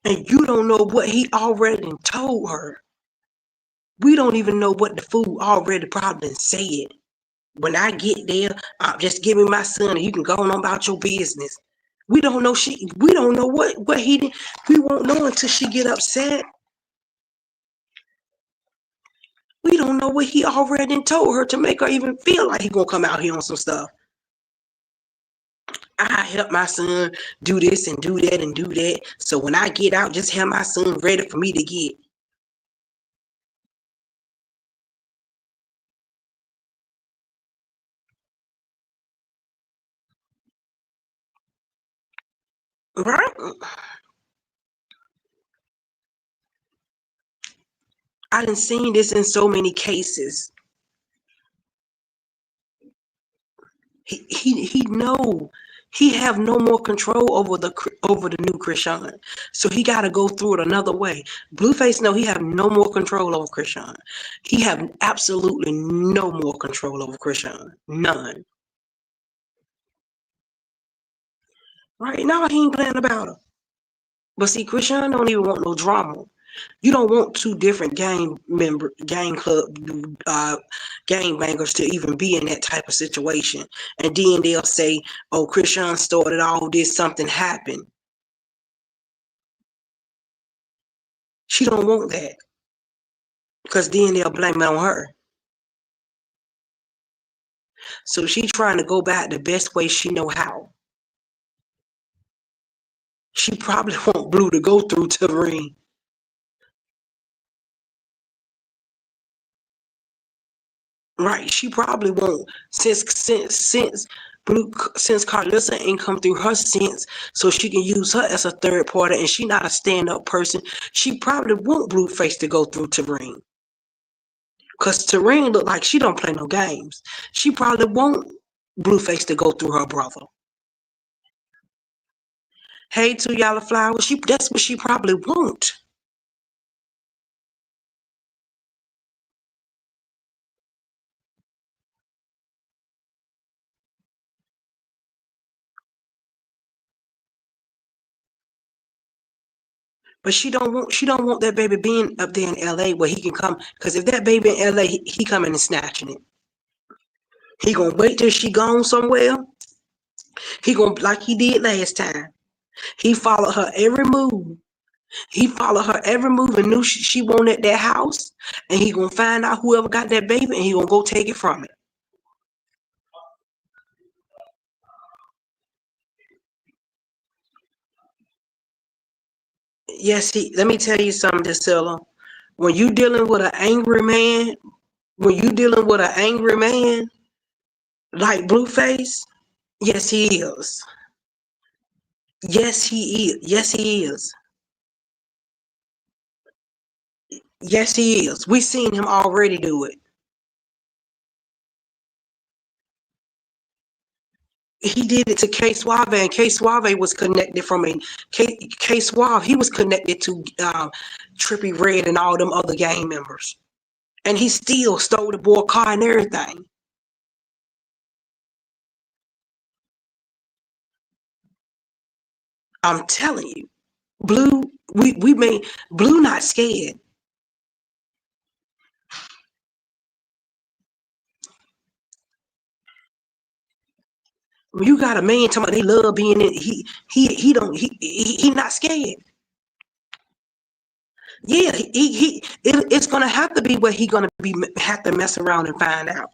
[SPEAKER 1] and you don't know what he already told her. We don't even know what the fool already probably said. When I get there, just give me my son and you can go on about your business. We don't know we don't know what he did. We won't know until she get upset. We don't know what he already told her to make her even feel like he gonna come out here on some stuff. I help my son do this and do that and do that. So when I get out, just have my son ready for me to get. Right? I done seen this in so many cases. He know he have no more control over the new Chrisean. So he got to go through it another way. Blueface know he have no more control over Chrisean. He have absolutely no more control over Chrisean. None. Right now he ain't playing about her. But see, Chrisean don't even want no drama. You don't want two different gang club, gang bangers to even be in that type of situation. And then they'll say, "Oh, Chrisean started all this. Something happened." She don't want that because then they'll blame it on her. So she trying to go back the best way she know how. She probably want Blue to go through to the ring. Right? She probably won't since Carlissa ain't come through her sense, so she can use her as a third party, and she not a stand up person. She probably want Blueface to go through Terrain, cause Terrain look like she don't play no games. She probably want Blueface to go through her brother. Hey, to Yellow Flower, that's what she probably want. But she don't want that baby being up there in LA where he can come. Cause if that baby in LA, he coming and snatching it. He gonna wait till she gone somewhere. He gonna like he did last time. He followed her every move. He followed her every move and knew she wanted that house. And he gonna find out whoever got that baby and he gonna go take it from it. Yes, let me tell you something, Priscilla. When you dealing with an angry man, when you dealing with an angry man like Blueface, yes he is. Yes he is. Yes he is. Yes he is. We seen him already do it. He did it to K Suave, and K Suave was connected from a K Suave. He was connected to Trippy Red and all them other gang members, and he still stole the boy car and everything. I'm telling you, Blue. We made Blue not scared. When you got a man talking about they love being in, he don't he not scared. Yeah, it's gonna have to be where he gonna be have to mess around and find out.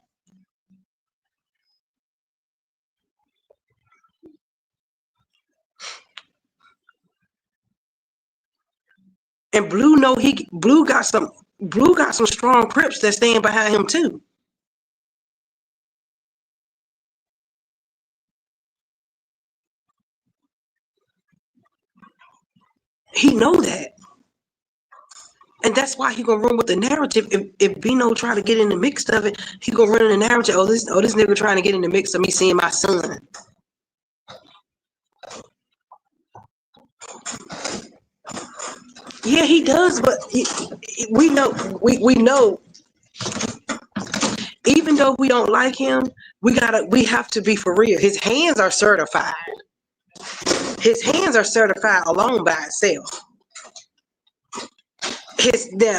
[SPEAKER 1] And Blue got some strong crips that stand behind him too. He know that. And that's why he gonna run with the narrative. If Bino try to get in the mix of it, he gonna run in the narrative. Oh this nigga trying to get in the mix of me seeing my son. Yeah, he does, but we know even though we don't like him, we have to be for real. His hands are certified. His hands are certified alone by itself.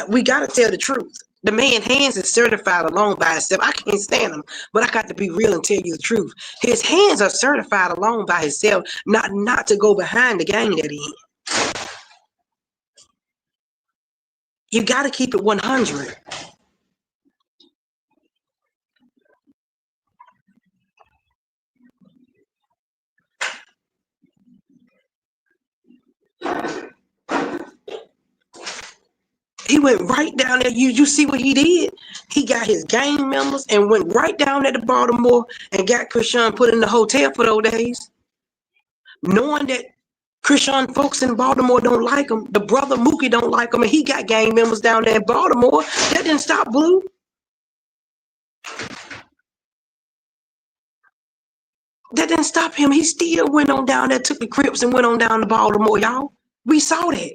[SPEAKER 1] We gotta tell the truth. The man hands is certified alone by itself. I can't stand him, but I got to be real and tell you the truth. His hands are certified alone by himself, not to go behind the gang that he in. You got to keep it 100. He went right down there. You see what he did? He got his gang members and went right down there to Baltimore and got Chrisean put in the hotel for those days, knowing that Chrisean folks in Baltimore don't like him. The brother Mookie don't like him, and he got gang members down there in Baltimore. That didn't stop Blue. That didn't stop him. He still went on down there, took the Crips and went on down to Baltimore, y'all. We saw that.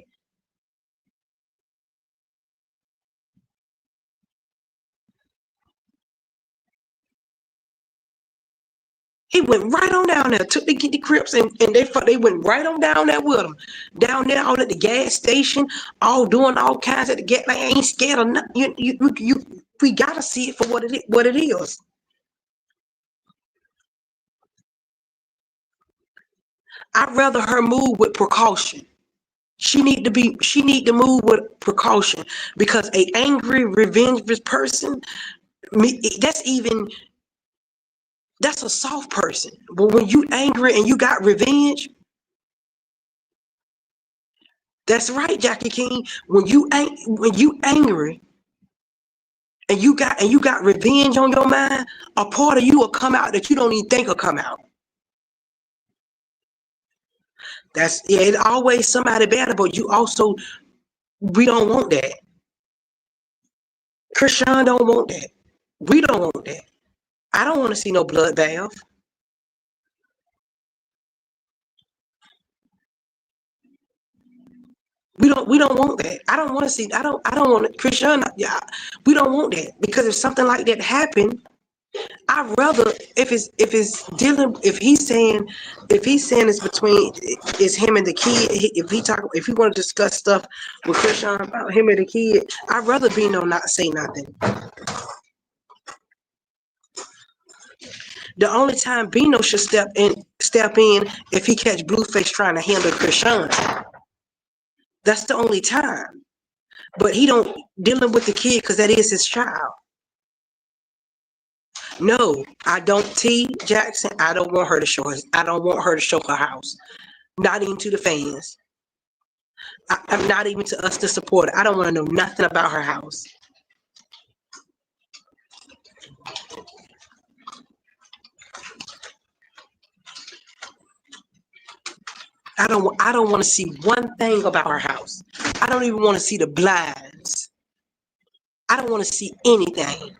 [SPEAKER 1] He went right on down there, took the Crips, and they went right on down there with him. Down there, all at the gas station, all doing all kinds of the gas. Like, I ain't scared of nothing. We gotta see it for what it is. I'd rather her move with precaution. She need to move with precaution, because a angry, revengeful person, that's a soft person. But when you angry and you got revenge, that's right, Jackie King. When you angry and you got revenge on your mind, a part of you will come out that you don't even think will come out. It's always somebody better, but we don't want that. Chrisean don't want that. We don't want that. I don't want to see no bloodbath. We don't want that. I don't want to see. I don't want Chrisean. Yeah, we don't want that, because if something like that happened, I'd rather if he's saying it's between it's him and the kid. If he want to discuss stuff with Chrisean about him and the kid, I'd rather Bino not say nothing. The only time Bino should step in if he catch Blueface trying to handle Chrisean. That's the only time. But he don't dealing with the kid because that is his child. No, I don't. T. Jackson, I don't want her to show her house. Not even to the fans. I'm not even to us, the supporter. I don't want to know nothing about her house. I don't want to see one thing about her house. I don't even want to see the blinds. I don't want to see anything.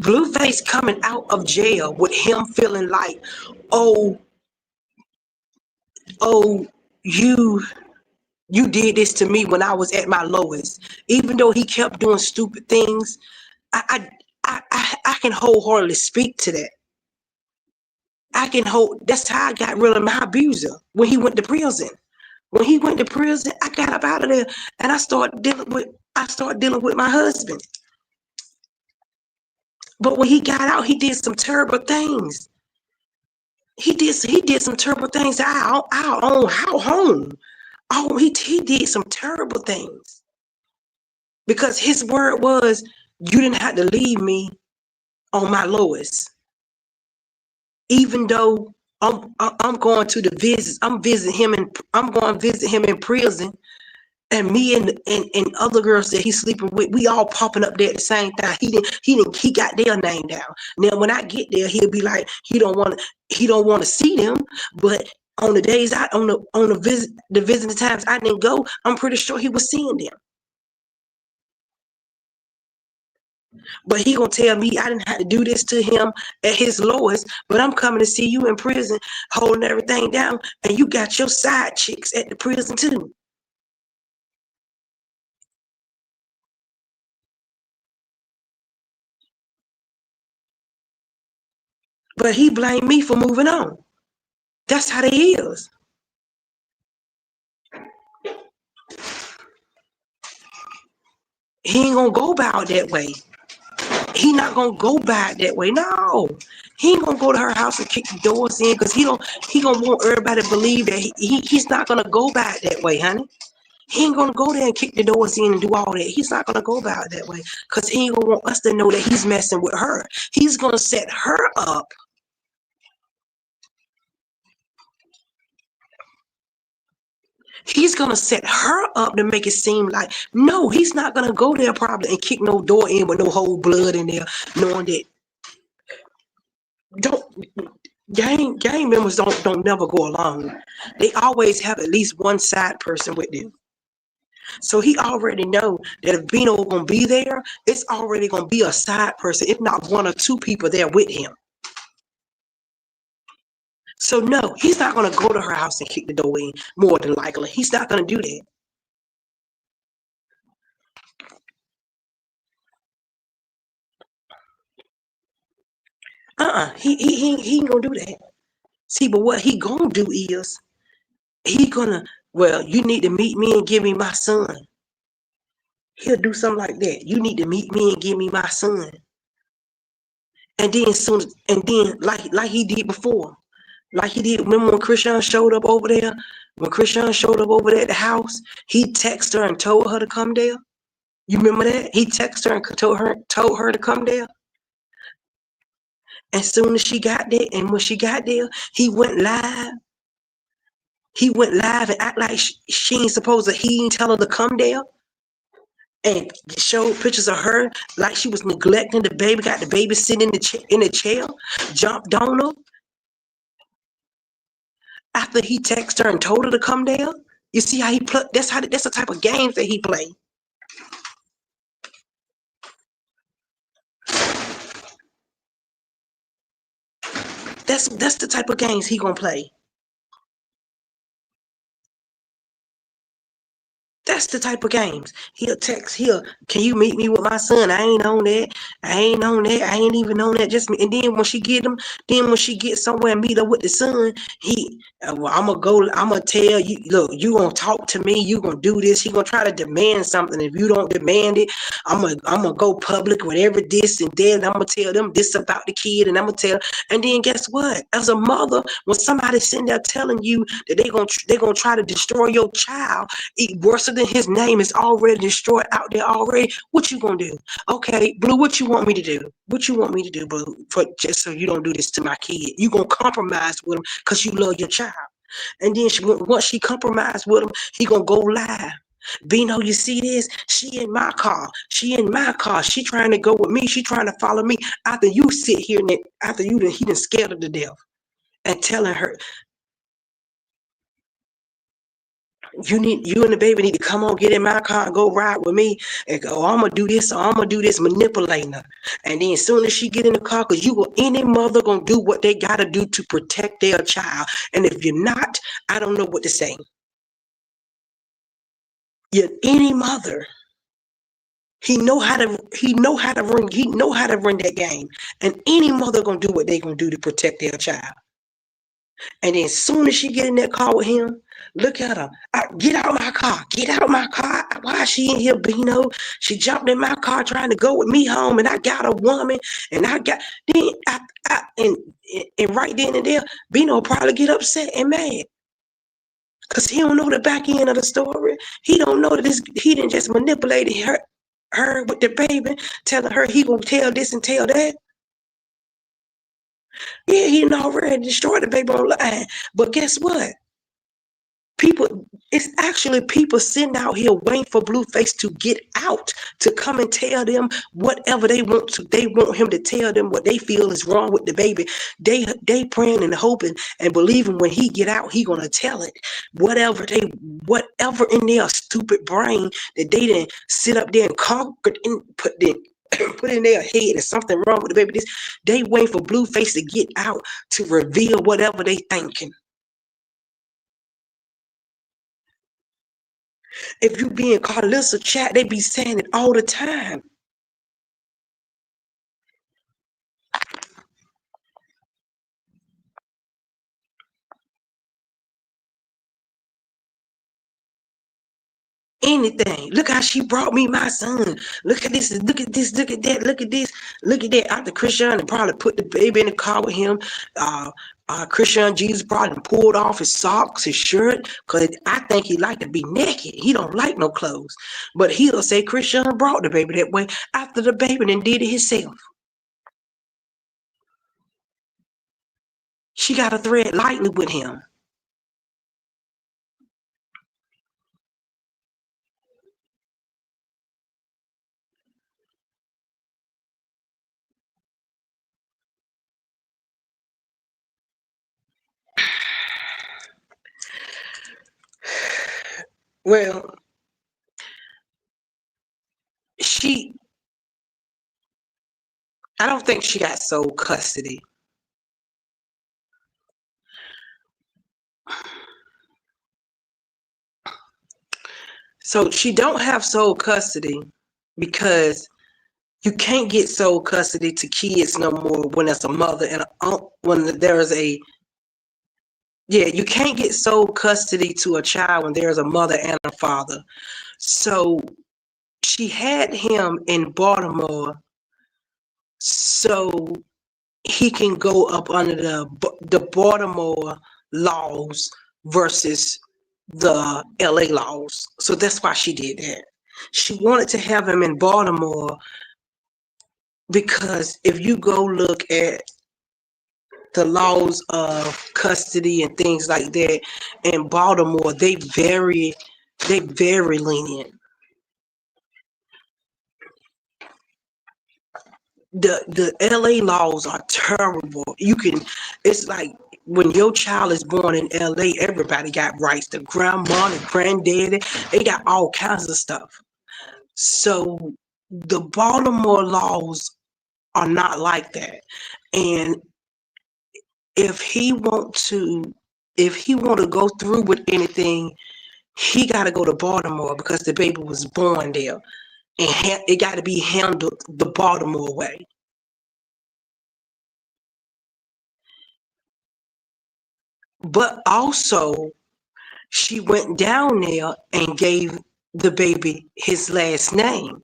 [SPEAKER 1] Blueface coming out of jail with him feeling like, oh, you did this to me when I was at my lowest. Even though he kept doing stupid things, I can wholeheartedly speak to that. That's how I got rid of my abuser when he went to prison. When he went to prison, I got up out of there and I started dealing with my husband. But when he got out, he did some terrible things. He did some terrible things at our own home. Oh, he did some terrible things. Because his word was, you didn't have to leave me on my lowest. Even though I'm going to the visits, I'm going to visit him in prison, and me and other girls that he's sleeping with, we all popping up there at the same time. He got their name down. Now when I get there, he'll be like, he don't want to see them, but on the days on the visiting times I didn't go, I'm pretty sure he was seeing them. But he gonna tell me I didn't have to do this to him at his lowest, but I'm coming to see you in prison, holding everything down, and you got your side chicks at the prison too. But he blamed me for moving on. That's how they is. He ain't gonna go about that way. He not gonna go back that way. No, he ain't gonna go to her house and kick the doors in, because he gonna want everybody to believe that he's not gonna go back that way, honey. He ain't gonna go there and kick the doors in and do all that. He's not gonna go about it that way, because he ain't gonna want us to know that he's messing with her. He's gonna set her up. He's gonna set her up to make it seem like no, he's not gonna go there probably and kick no door in with no whole blood in there, knowing that don't gang members don't never go along. They always have at least one side person with them. So he already know that if Bino gonna be there, it's already gonna be a side person, if not one or two people there with him. So no, he's not gonna go to her house and kick the door in. More than likely, he's not gonna do that. He ain't gonna do that. See, but what he gonna do is he gonna, well, you need to meet me and give me my son. He'll do something like that. You need to meet me and give me my son. And then soon, and then like he did before, like he did. Remember when Chrisean showed up over there? When Chrisean showed up over there at the house, he texted her and told her to come there. You remember that? He texted her and told her to come there. As soon as she got there, and when she got there, he went live. He went live and act like she ain't supposed to. He ain't tell her to come there. And showed pictures of her like she was neglecting the baby, got the baby sitting in the chair, jumped on her after he texted her and told her to come there. You see how he play? That's the type of games that he play. That's the type of games he gonna play. That's the type of games. He'll text, can you meet me with my son? I ain't on that. I ain't on that. I ain't even on that. Just me. And then when she get him, then when she get somewhere and meet up with the son, well, I'm gonna tell you, look, you gonna talk to me, you gonna do this. He gonna try to demand something. If you don't demand it, I'm gonna go public with every this and that. I'm gonna tell them this about the kid, and I'm gonna tell. And then guess what? As a mother, when somebody's sitting there telling you that they're gonna try to destroy your child, worse than his name is already destroyed out there already. What you gonna do? Okay, Blue, what you want me to do? What you want me to do, Blue, for just so you don't do this to my kid? You gonna compromise with him because you love your child. And then once she compromised with him, he gonna go live. Bino, you see this? She in my car. She in my car. She trying to go with me. She trying to follow me. After you sit here and after he done scared her to death and telling her, you and the baby need to come on, get in my car and go ride with me and go, I'm gonna do this or I'm gonna do this, manipulating her. And then as soon as she get in the car, because any mother gonna do what they gotta do to protect their child. And if you're not, I don't know what to say. You're any mother. He know how to run that game. And any mother gonna do what they gonna do to protect their child. And then as soon as she get in that car with him, look at her. Get out of my car. Get out of my car. Why is she in here, Bino? She jumped in my car trying to go with me home, and I got a woman, and I got then and right then and there, Bino probably get upset and mad. Cause he don't know the back end of the story. He don't know that he didn't just manipulated her with the baby, telling her he gonna tell this and tell that. Yeah, he done already destroyed the baby online. But guess what? It's actually people sitting out here waiting for Blueface to get out to come and tell them whatever they want to. They want him to tell them what they feel is wrong with the baby. They praying and hoping and believing when he get out, he gonna tell it. Whatever in their stupid brain that they didn't sit up there and conquered and put in their head is something wrong with the baby. They wait for Blueface to get out to reveal whatever they thinking. If you be in Carlissa chat, they be saying it all the time. Anything. Look how she brought me my son. Look at this. Look at this. Look at that. Look at this. Look at that. After Chrisean and probably put the baby in the car with him. Chrisean Jesus probably pulled off his socks, his shirt, because I think he like to be naked. He don't like no clothes. But he'll say Chrisean brought the baby that way after the baby then did it himself. She got to thread lightly with him. Well, she, I don't think she got sole custody. So she don't have sole custody because you can't get sole custody to kids no more when there's a mother and when there's a yeah, you can't get sole custody to a child when there's a mother and a father. So she had him in Baltimore so he can go up under the Baltimore laws versus the LA laws. So that's why she did that. She wanted to have him in Baltimore because if you go look at the laws of custody and things like that in Baltimore, they very lenient. The LA laws are terrible. It's like when your child is born in LA, everybody got rights. The grandma, the granddaddy, they got all kinds of stuff. So the Baltimore laws are not like that. And if he want to go through with anything, he got to go to Baltimore because the baby was born there, and it got to be handled the Baltimore way. But also, she went down there and gave the baby his last name.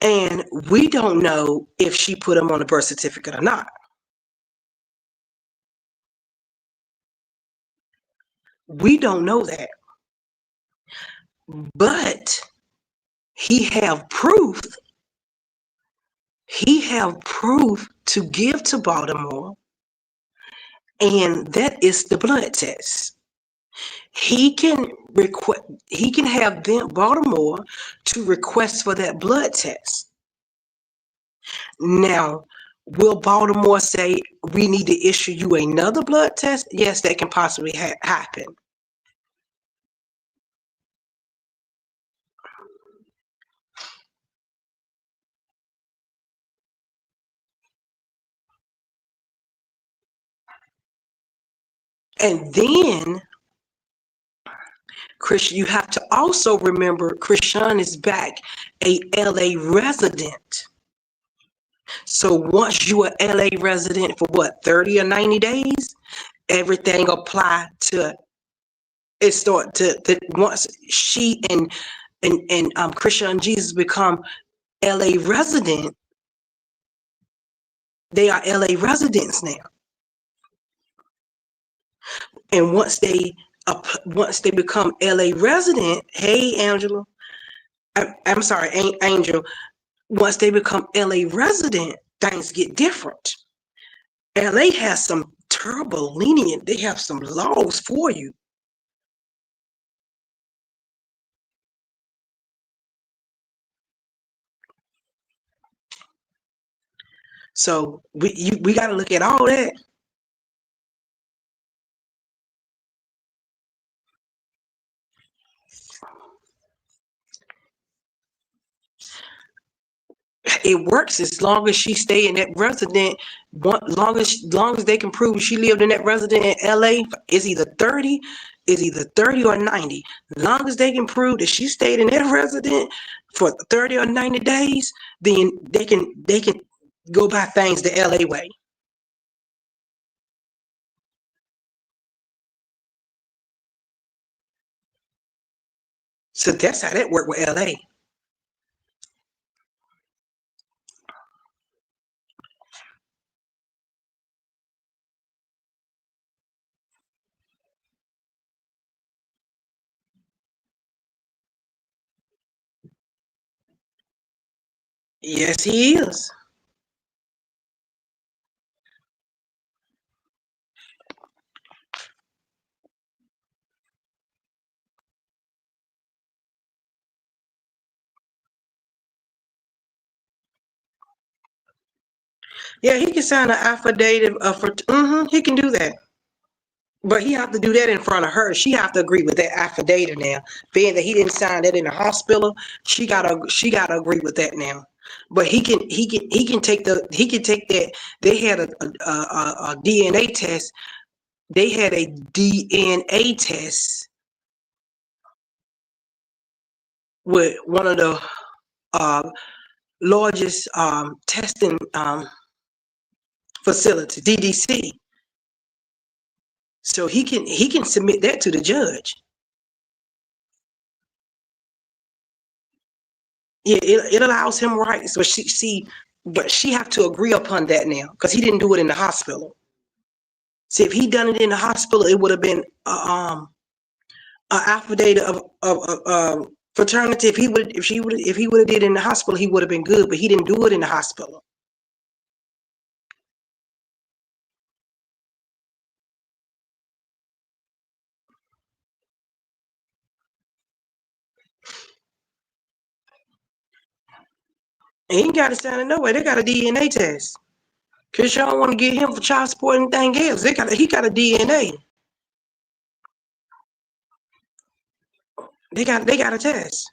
[SPEAKER 1] And we don't know if she put him on a birth certificate or not. We don't know that. But he have proof. He have proof to give to Baltimore, and that is the blood test. He can have them Baltimore to request for that blood test. Now, will Baltimore say we need to issue you another blood test? Yes, that can possibly happen. And then, Chris, you have to also remember Chrisean is back a LA resident. So once you are LA resident for what, 30 or 90 days, everything apply to it start to once she and Chrisean Jesus become LA resident, they are LA residents now. And once they become LA resident, hey Angela, I'm sorry, Angel. Once they become LA resident, things get different. LA has some terrible lenient. They have some laws for you. So we got to look at all that. It works as long as she stay in that resident. Long as they can prove she lived in that resident in LA is either 30 or 90. As long as they can prove that she stayed in that resident for 30 or 90 days, then they can go by things the LA way. So that's how that worked with LA. Yes, he is. Yeah, he can sign an affidavit for. He can do that. But he have to do that in front of her. She have to agree with that affidavit now. Being that he didn't sign that in the hospital, she gotta agree with that now. But he can take that. They had a DNA test. They had a DNA test with one of the uh, largest testing facilities, DDC. So he can submit that to the judge. Yeah, it allows him rights, but but she have to agree upon that now because he didn't do it in the hospital. See, if he done it in the hospital, it would have been an affidavit of fraternity. If he would have did it in the hospital, he would have been good. But he didn't do it in the hospital. And he ain't got to sign it nowhere. They got a DNA test. Cause y'all want to get him for child support and anything else. He got a DNA. They got a test.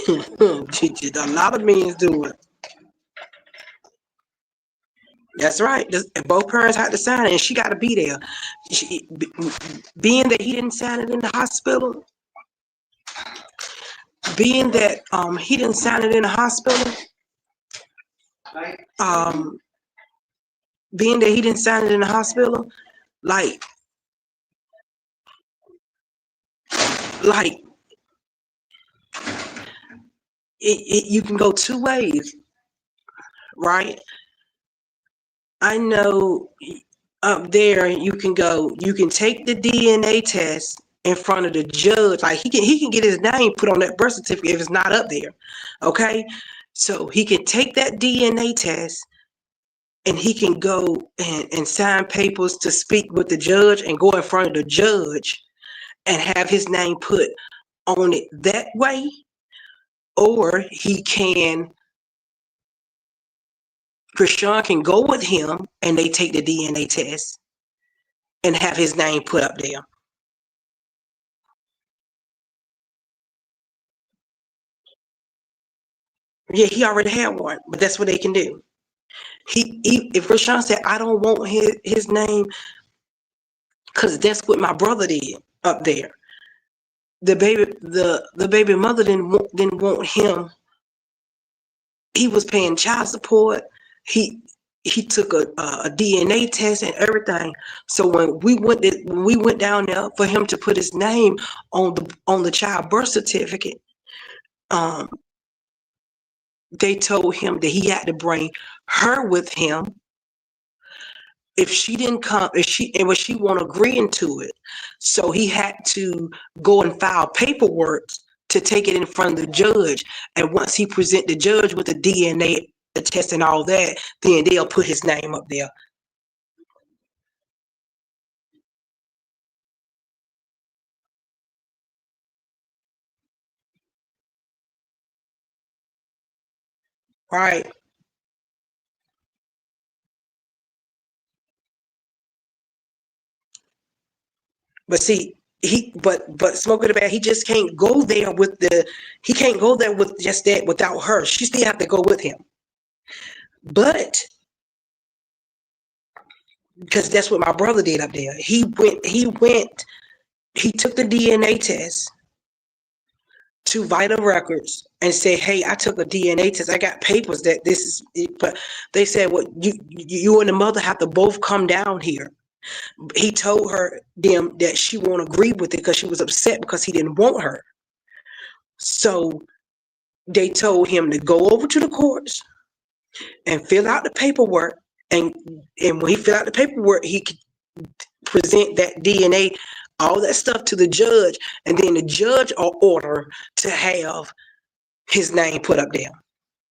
[SPEAKER 1] A lot of men do it. That's right. Both parents had to sign it, and she got to be there. Being that he didn't sign it in the hospital, being that he didn't sign it in the hospital, um, being that he didn't sign it in the hospital, like like you can go two ways, right? I know up there you can take the DNA test in front of the judge. Like he can get his name put on that birth certificate if it's not up there. Okay. So he can take that DNA test and he can go and sign papers to speak with the judge and go in front of the judge and have his name put on it that way. Or Chrisean can go with him and they take the DNA test and have his name put up there. Yeah, he already had one, but that's what they can do. If Chrisean said, I don't want his name, because that's what my brother did up there. The baby mother didn't want him. He was paying child support. He took a DNA test and everything. So when we went down there for him to put his name on the child birth certificate, um, they told him that he had to bring her with him. If she didn't come, if she won't agreeing to it, so he had to go and file paperwork to take it in front of the judge. And once he present the judge with the DNA test and all that, then they'll put his name up there. Right. But see, but smoking the bag, he just can't go there he can't go there with just that without her. She still have to go with him. But because that's what my brother did up there. He took the DNA test to Vital Records and said, "Hey, I took a DNA test. I got papers that this is." But they said, "Well, you and the mother have to both come down here." He told them that she won't agree with it because she was upset because he didn't want her. So they told him to go over to the courts and fill out the paperwork. And when he filled out the paperwork, he could present that DNA, all that stuff to the judge, and then the judge will order to have his name put up there.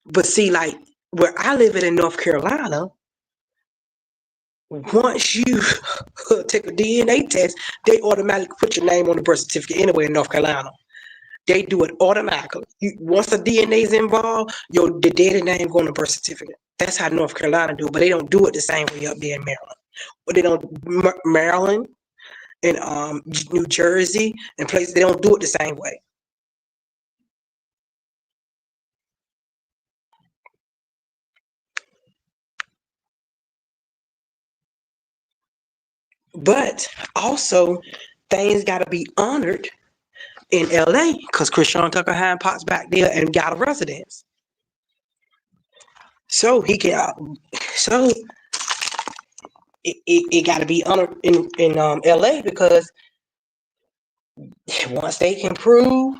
[SPEAKER 1] But see, like where I live in North Carolina, once you take a DNA test, they automatically put your name on the birth certificate anyway in North Carolina. They do it automatically. Once the DNA is involved, the daddy name go on the birth certificate. That's how North Carolina do it, but they don't do it the same way up there in Maryland. But they don't Maryland and New Jersey and places, they don't do it the same way. But also, things got to be honored in LA because Chrisean Tucker Hine pops back there and got a residence. So he can, so it got to be honored in LA because once they can prove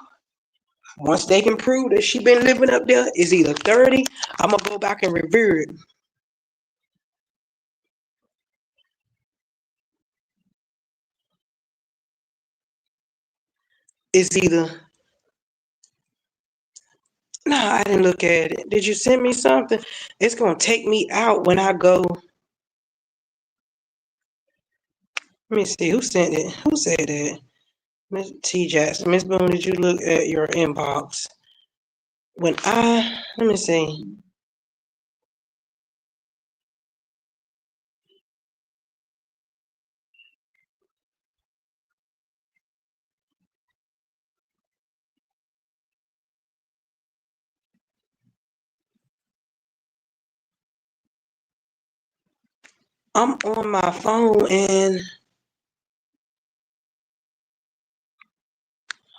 [SPEAKER 1] that she been living up there, is either 30. I'm gonna go back and review it. It's either no, I didn't look at it. Did you send me something? It's gonna take me out when I go. Let me see who sent it. Who said that? Miss T Jackson. Miss Boone, did you look at your inbox? Let me see. I'm on my phone and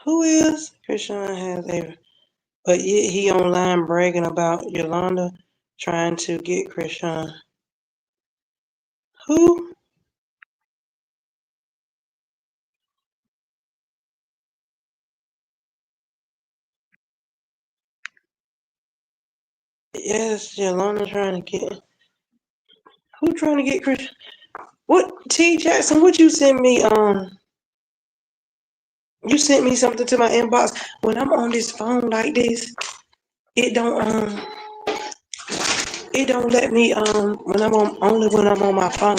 [SPEAKER 1] who is? Chrisean has a, but he online bragging about Yolanda trying to get Chrisean. Who? Yes, Yolanda trying to get. Who trying to get Chrisean? What T Jackson? What you send me? You sent me something to my inbox. When I'm on this phone like this, it don't let me when I'm on only when I'm on my phone.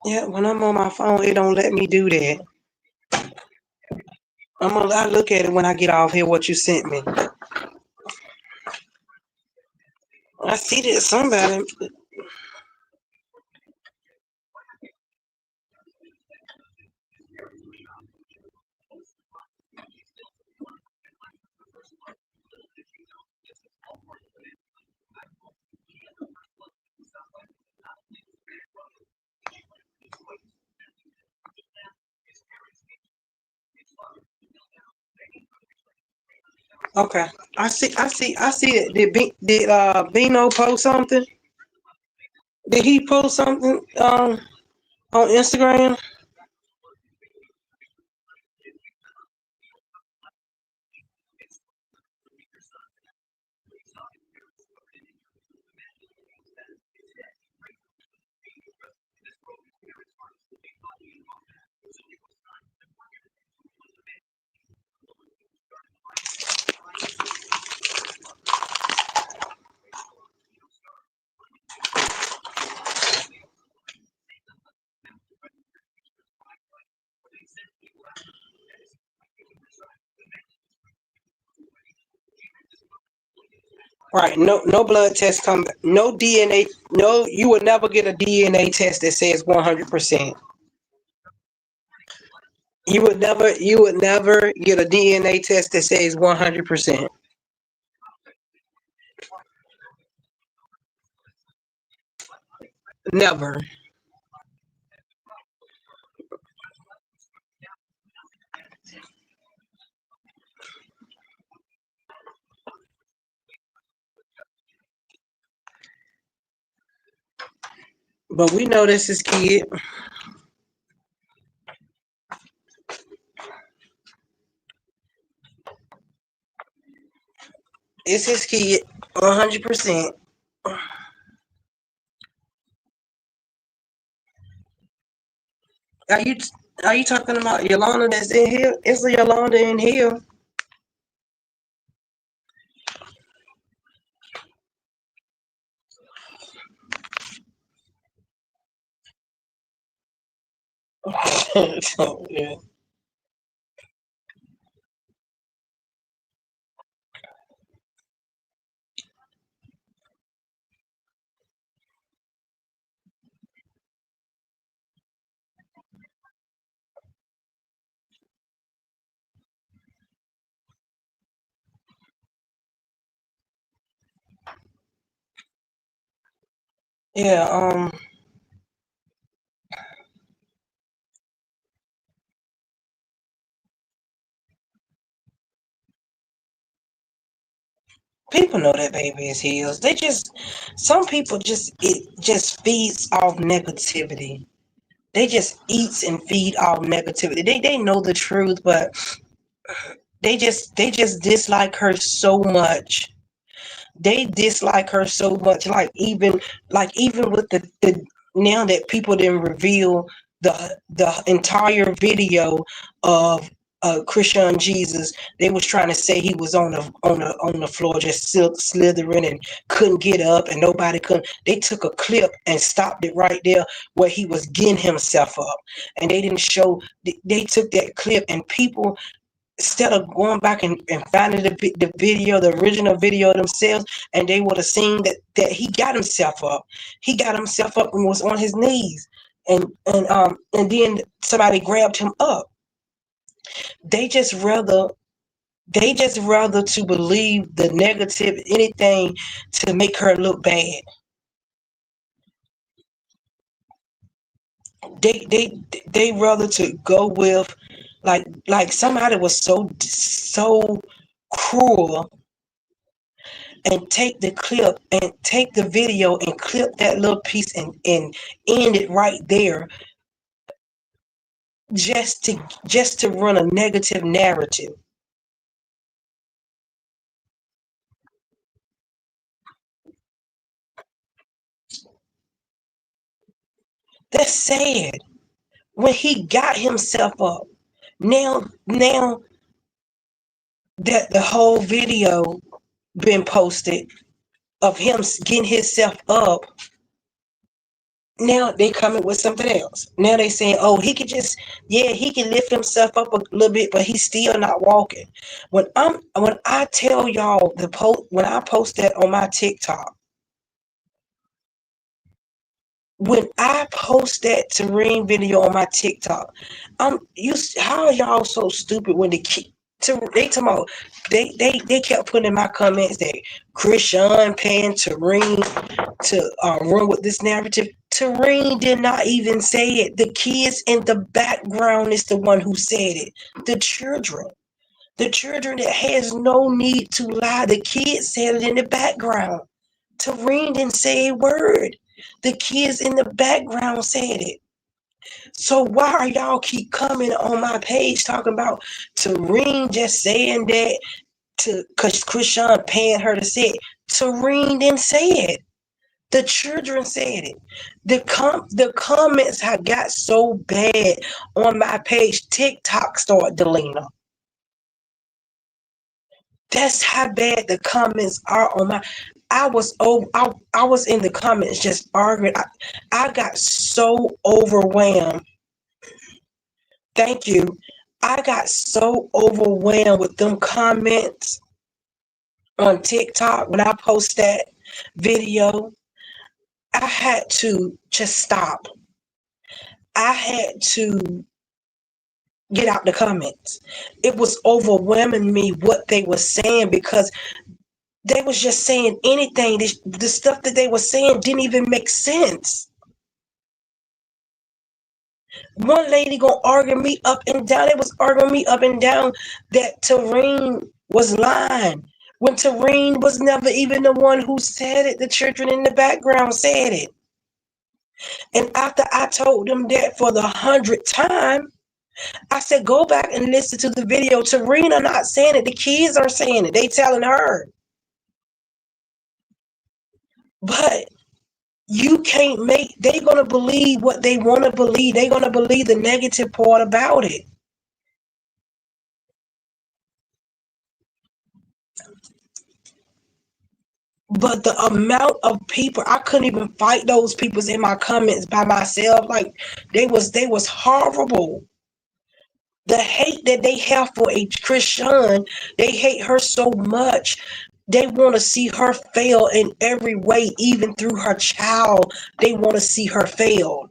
[SPEAKER 1] Yeah, when I'm on my phone, it don't let me do that. I look at it when I get off here. What you sent me? I see that somebody. Okay, I see that. Did Bino post something? Did he post something on Instagram? Right. No blood test come. No DNA. No, you would never get a DNA test that says 100%. You would never get a DNA test that says 100%. Never. But we know this is kid. It's his kid. 100%. Are you are you talking about Yolanda that's in here? It's a Yolanda in here. Yeah. Yeah, people know that baby is his. They just some people just it just feeds off negativity. They just eats and feed off negativity. They know the truth, but they just dislike her so much. They dislike her so much. Like even with the now that people didn't reveal the entire video of Chrisean Jesus, they was trying to say he was on the floor just slithering and couldn't get up and nobody could. They took a clip and stopped it right there where he was getting himself up, and they didn't show. They took that clip and people instead of going back and finding the video, the original video themselves, and they would have seen that he got himself up. He got himself up and was on his knees, and then somebody grabbed him up. They just rather to believe the negative anything to make her look bad. They rather to go with like somebody was so cruel and take the clip and take the video and clip that little piece and end it right there just to run a negative narrative. That's sad. When he got himself up, now that the whole video been posted of him getting himself up, now they coming with something else. Now they saying, oh, he could just, yeah, he can lift himself up a little bit, but he's still not walking. When I tell y'all when I post that on my TikTok, when I post that Terrain video on my TikTok, how are y'all so stupid when they talking about they kept putting in my comments that Chrisean paying Terrain to run with this narrative. Terrain did not even say it. The kids in the background is the one who said it. The children. The children that has no need to lie. The kids said it in the background. Terrain didn't say a word. The kids in the background said it. So why are y'all keep coming on my page talking about Terrain just saying that because Chrisean paying her to say it? Terrain didn't say it. The children said it. The comments had got so bad on my page. TikTok started deleting them. That's how bad the comments are on my. I was in the comments just arguing. I got so overwhelmed. Thank you. I got so overwhelmed with them comments on TikTok when I post that video. I had to just stop. I had to get out the comments. It was overwhelming me what they were saying because they was just saying anything. The stuff that they were saying didn't even make sense. One lady gonna argue me up and down. It was arguing me up and down that Terrain was lying. When Terrain was never even the one who said it. The children in the background said it. And after I told them that for the 100th time, I said, go back and listen to the video. Terrain are not saying it. The kids are saying it. They telling her. But You can't make, they're going to believe what they want to believe. They're going to believe the negative part about it. But the amount of people, I couldn't even fight those people in my comments by myself. Like they was horrible. The hate that they have for a Chrisean, they hate her so much. They want to see her fail in every way, even through her child. They want to see her fail.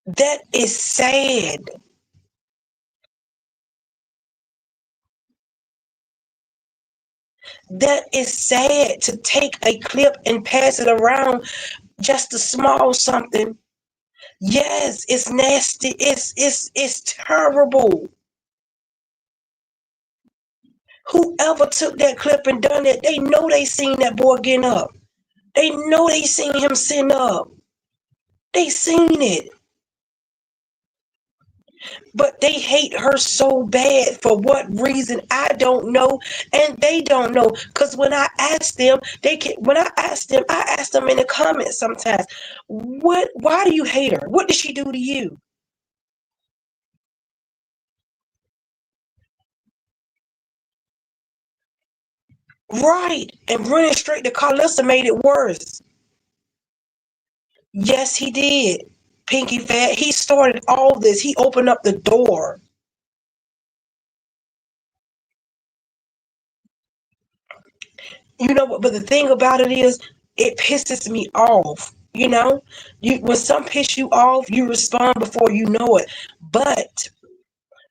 [SPEAKER 1] That is sad. That is sad to take a clip and pass it around, just a small something. Yes, it's nasty. It's terrible. Whoever took that clip and done it, they know they seen that boy getting up. They know they seen him sitting up. They seen it. But they hate her so bad. For what reason? I don't know. And they don't know. Because when I ask them, I ask them in the comments sometimes, why do you hate her? What did she do to you? Right. And running straight to Carlissa made it worse. Yes, he did. Pinky Fat. He started all this. He opened up the door. You know, but the thing about it is, it pisses me off. You know, when some piss you off, you respond before you know it. But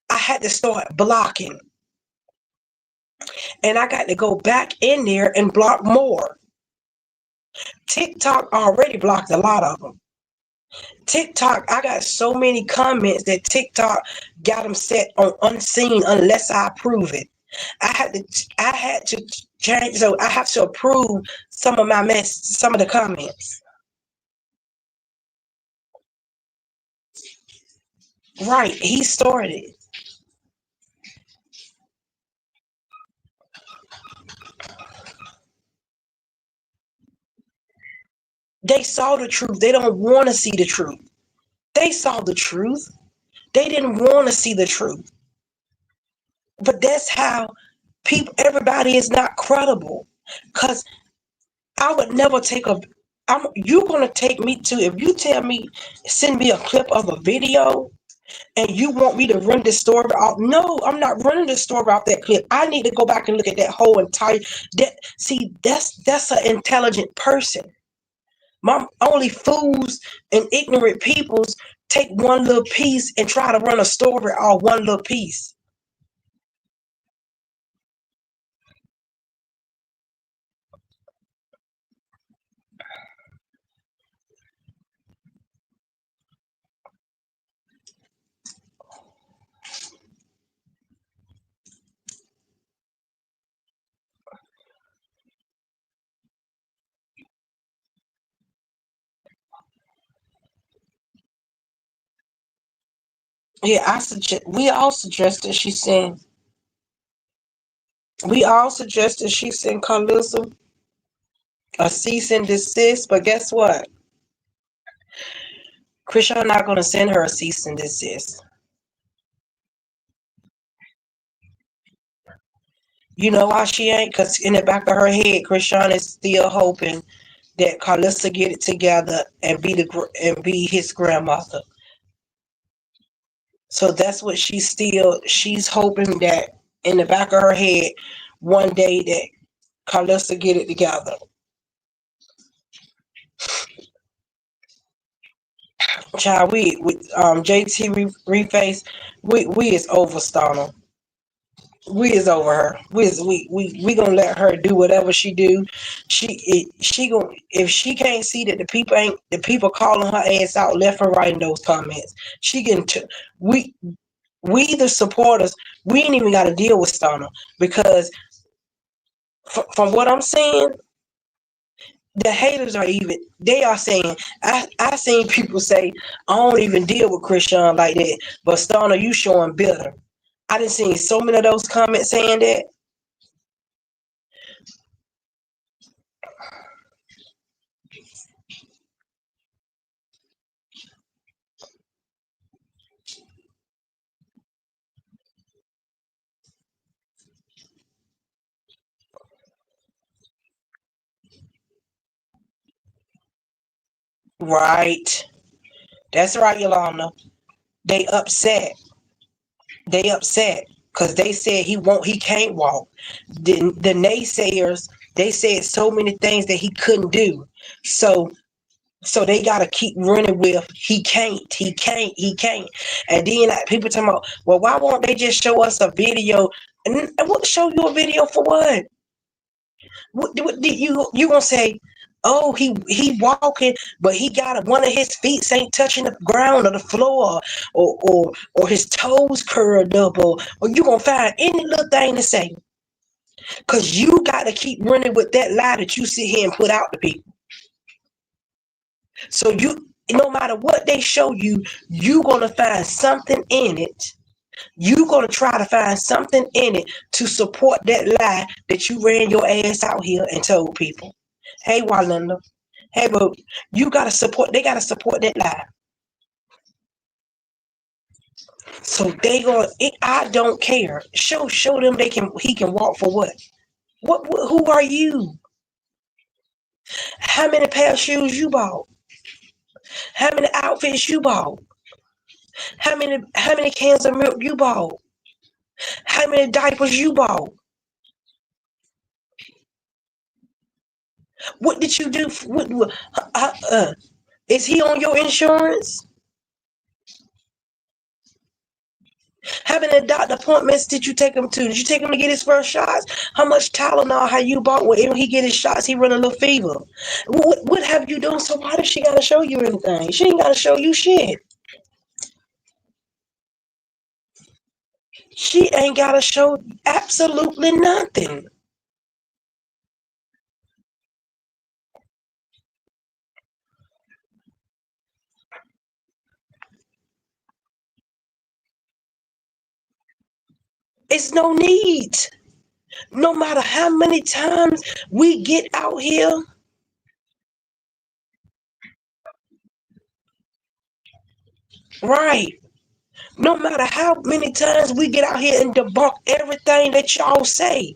[SPEAKER 1] I had to start blocking, and I got to go back in there and block more. TikTok already blocked a lot of them. TikTok, I got so many comments that TikTok got them set on unseen unless I approve it. I had to change, so I have to approve some of the comments. Right, he started. They saw the truth. They don't want to see the truth. They saw the truth. They didn't want to see the truth. But that's how everybody is not credible. Because I would never take you're going to take me to, if you tell me, send me a clip of a video and you want me to run this story off. No, I'm not running the story off that clip. I need to go back and look at that whole entire, that's an intelligent person. Only fools and ignorant peoples take one little piece and try to run a story off one little piece. Yeah, we all suggested she send Carlissa a cease and desist, but guess what? Chrisean not gonna send her a cease and desist. You know why she ain't? Because in the back of her head, Chrisean is still hoping that Carlissa get it together and be his grandmother. So that's what she's hoping, that in the back of her head, one day that Carlissa get it together. Child, we with JT reface, we is over Stunner. We is over her. We gonna let her do whatever she do. She gonna, if she can't see that the people calling her ass out left and right in those comments. She getting to we the supporters. We ain't even got to deal with Stunner because from what I'm saying, the haters they are saying, I seen people say, I don't even deal with Chrisean like that, but Stunner, you showing bitter. I done seen so many of those comments saying that. Right. That's right, Yolanda. They upset. They upset because they said he can't walk. The naysayers, they said so many things that he couldn't do. So so they gotta keep running with he can't. And then people talking about, well, why won't they just show us a video? And what, show you a video for what? What did you gonna say? Oh, he walking, but he got one of his feet ain't touching the ground or the floor, or his toes curled up, or you gonna find any little thing to say, cause you got to keep running with that lie that you sit here and put out to people. So no matter what they show you, you gonna find something in it. You gonna try to find something in it to support that lie that you ran your ass out here and told people. Hey, Walanda. Hey, but you gotta support. They gotta support that lie. So they gonna. I don't care. Show them they can. He can walk for what? What? Who are you? How many pair of shoes you bought? How many outfits you bought? How many cans of milk you bought? How many diapers you bought? What did you do? Is he on your insurance? How many doctor appointments did you take him to? Did you take him to get his first shots? How much Tylenol have you bought? When he get his shots, he run a little fever. What have you done? So why does she gotta show you anything? She ain't gotta show you shit. She ain't gotta show absolutely nothing. It's no need. No matter how many times we get out here, right? No matter how many times we get out here and debunk everything that y'all say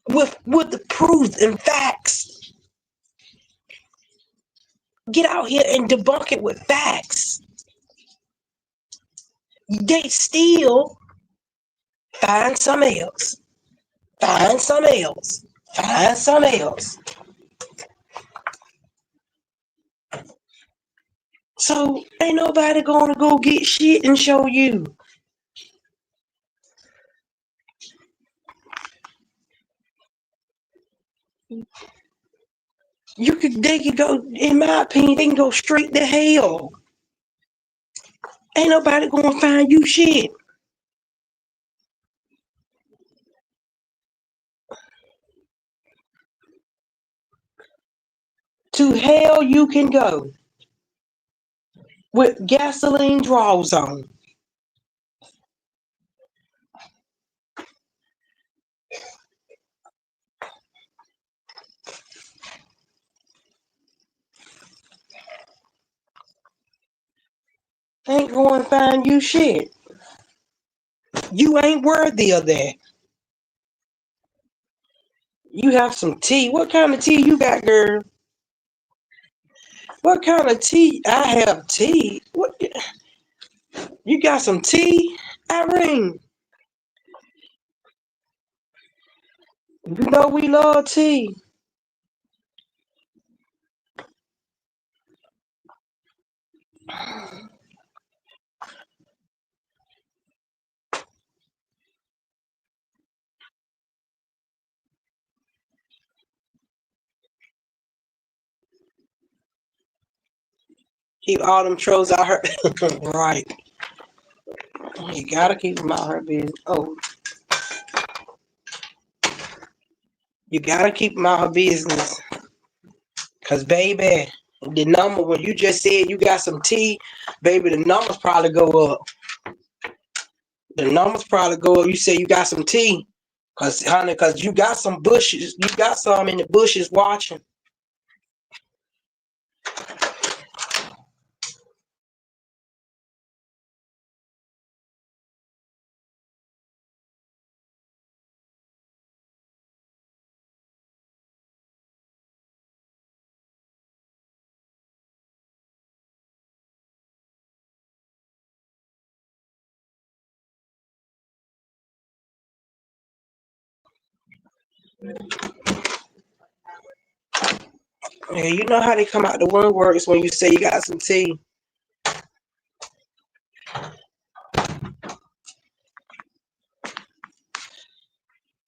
[SPEAKER 1] with the proof and facts. Get out here and debunk it with facts. They still find something else. Find something else. Find something else. So ain't nobody gonna go get shit and show you. They could go, in my opinion, they can go straight to hell. Ain't nobody gonna find you shit. To hell you can go with gasoline draws on. Ain't going to find you shit. You ain't worthy of that. You have some tea. What kind of tea you got, girl? What kind of tea? I have tea. What? You got some tea, Irene? You know we love tea. Keep all them trolls out her. Right. You gotta keep them out her business. Oh, you gotta keep them out her business. Cause baby, the number when you just said you got some tea, baby, the numbers probably go up. The numbers probably go up. You say you got some tea. Cause honey, cause you got some bushes. You got some in the bushes watching. Yeah, you know how they come out the woodworks when you say you got some tea.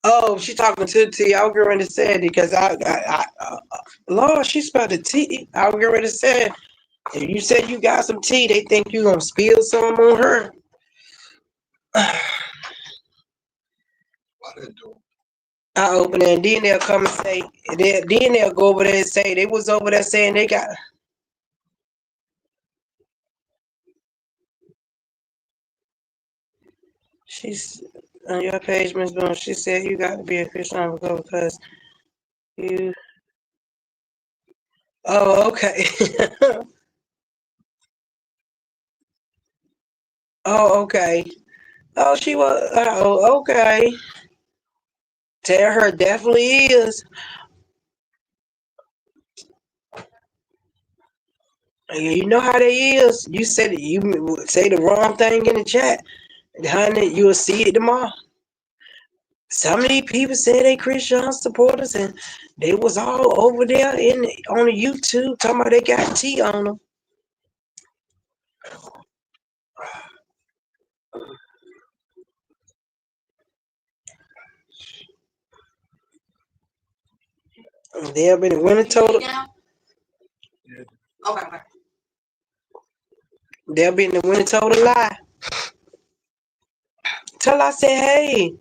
[SPEAKER 1] Oh, she talking to the tea. I was getting ready to say it because Lord, she spelled the tea. I was getting ready to say it. If you said you got some tea, they think you gonna spill some on her. I open it and then they'll come and say, then they'll go over there and say they was over there saying they got. She's on your page, Miss Boone. She said you got to be a Christian because you. Oh, okay. Oh, okay. Oh, she was. Oh, okay. Tell her definitely is. You know how they is. You said it. You say the wrong thing in the chat, honey. You'll see it tomorrow. Some of these people say they Christian supporters, and they was all over there on the YouTube talking about they got tea on them. They'll be the winner total. Okay. They'll be in the winner total lie. Till I say, hey.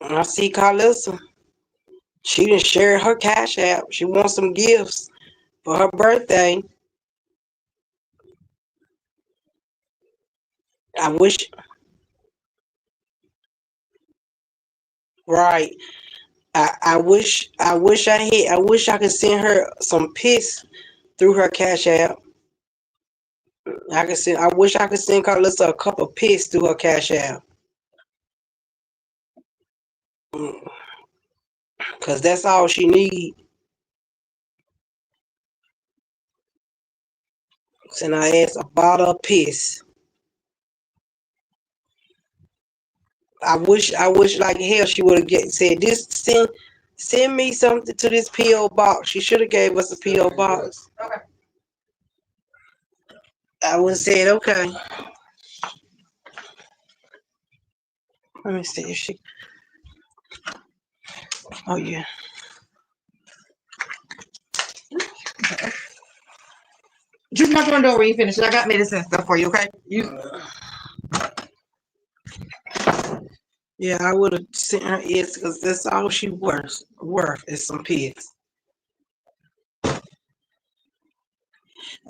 [SPEAKER 1] I see Carlissa. She didn't share her cash app. She wants some gifts for her birthday. I wish, right. I wish I could send her some pics through her cash app. I wish I could send Carlissa a couple of pics through her cash app. Cause that's all she need. Send her ass a bottle of piss. I wish like hell she would have said this. Send me something to this PO box. She should have gave us a PO box. Okay. I would have said okay. Let me see if she. Oh yeah.
[SPEAKER 3] Just knock on the door when you finish. I got medicine stuff for you, okay?
[SPEAKER 1] Yeah, I would have sent her is because that's all she worth is some pigs.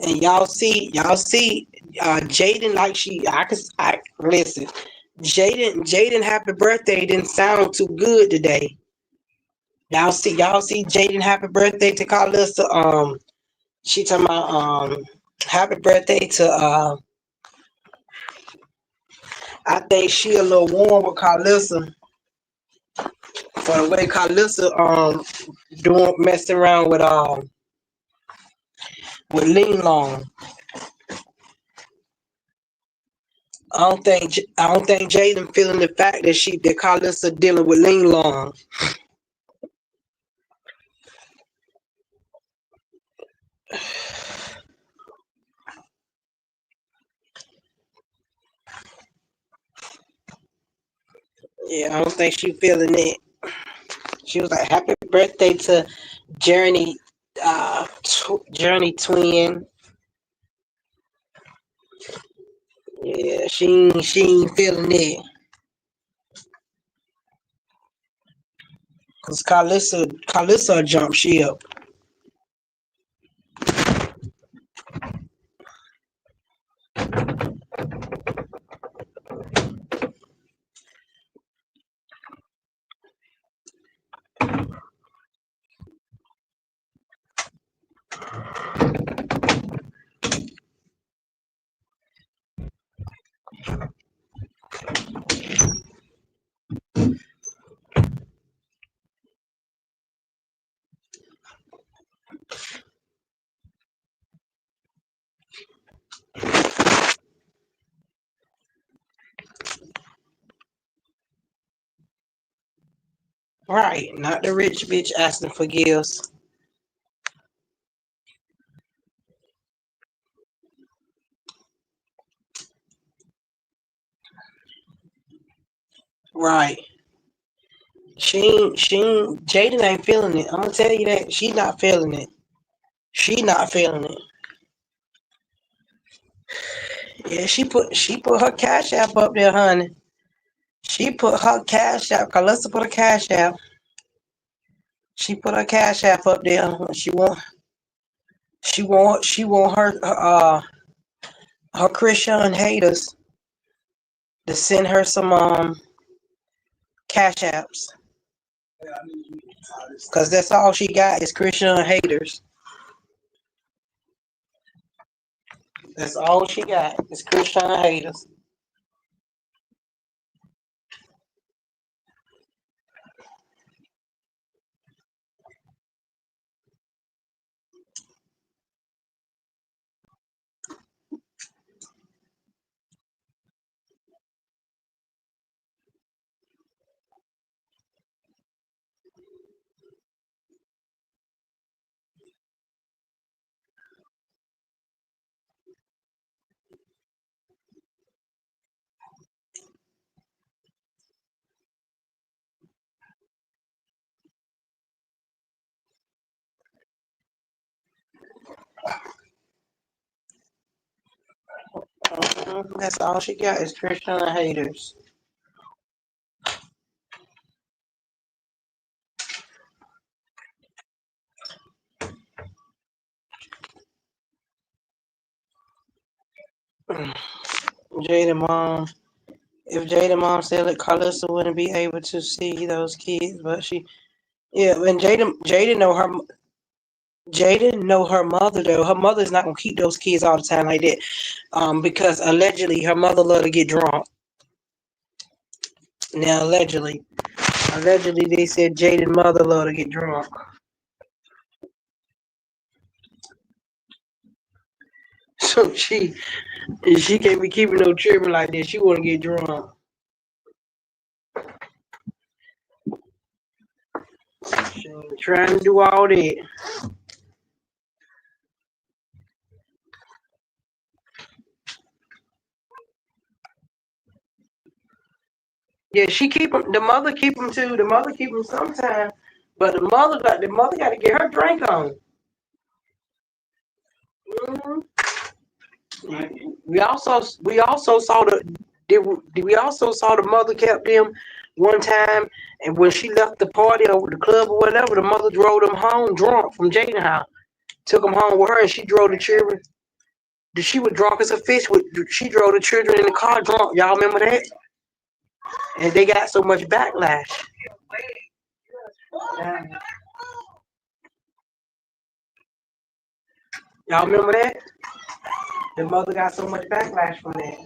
[SPEAKER 1] And y'all see, Jaden like I listen. Jaden happy birthday didn't sound too good today. Y'all see Jaden happy birthday to Carlissa. She talking about happy birthday to I think she a little warm with Carlissa for the way Carlissa doing messing around with Lean Long. I don't think Jaden feeling the fact that Carlissa dealing with Lean Long. Yeah, I don't think she feeling it. She was like, "Happy birthday to Journey, Journey Twin." Yeah, she ain't feeling it. Cause Carlissa jump ship. Right, not the rich bitch asking for gifts. Right. Jaden ain't feeling it. I'm gonna tell you that. She not feeling it. She not feeling it. Yeah, she put her cash app up there, honey. She put her cash app. Calista put her cash app. She put her cash app up there. She want her Chrisean haters to send her some cash apps. Cause that's all she got is Chrisean haters. That's all she got is Chrisean haters. That's all she got is Christian haters. Jada mom, if Jada mom said that Carlissa wouldn't be able to see those kids, but yeah, and Jada know her mother though. Her mother's not gonna keep those kids all the time like that, because allegedly her mother love to get drunk. Now allegedly they said Jada's mother love to get drunk. So she can't be keeping no children like that. She wanna get drunk. She ain't trying to do all that. Yeah, she keep them. The mother keep them too. The mother keep them sometimes, but the mother got to get her drink on. hmm we also saw we also saw the mother kept them one time, and when she left the party or the club or whatever, the mother drove them home drunk from Jaden house. Took them home with her, and she drove the children. She was drunk as a fish. She drove the children in the car drunk. Y'all remember that? And they got so much backlash. Y'all remember that? The mother got so much backlash from that.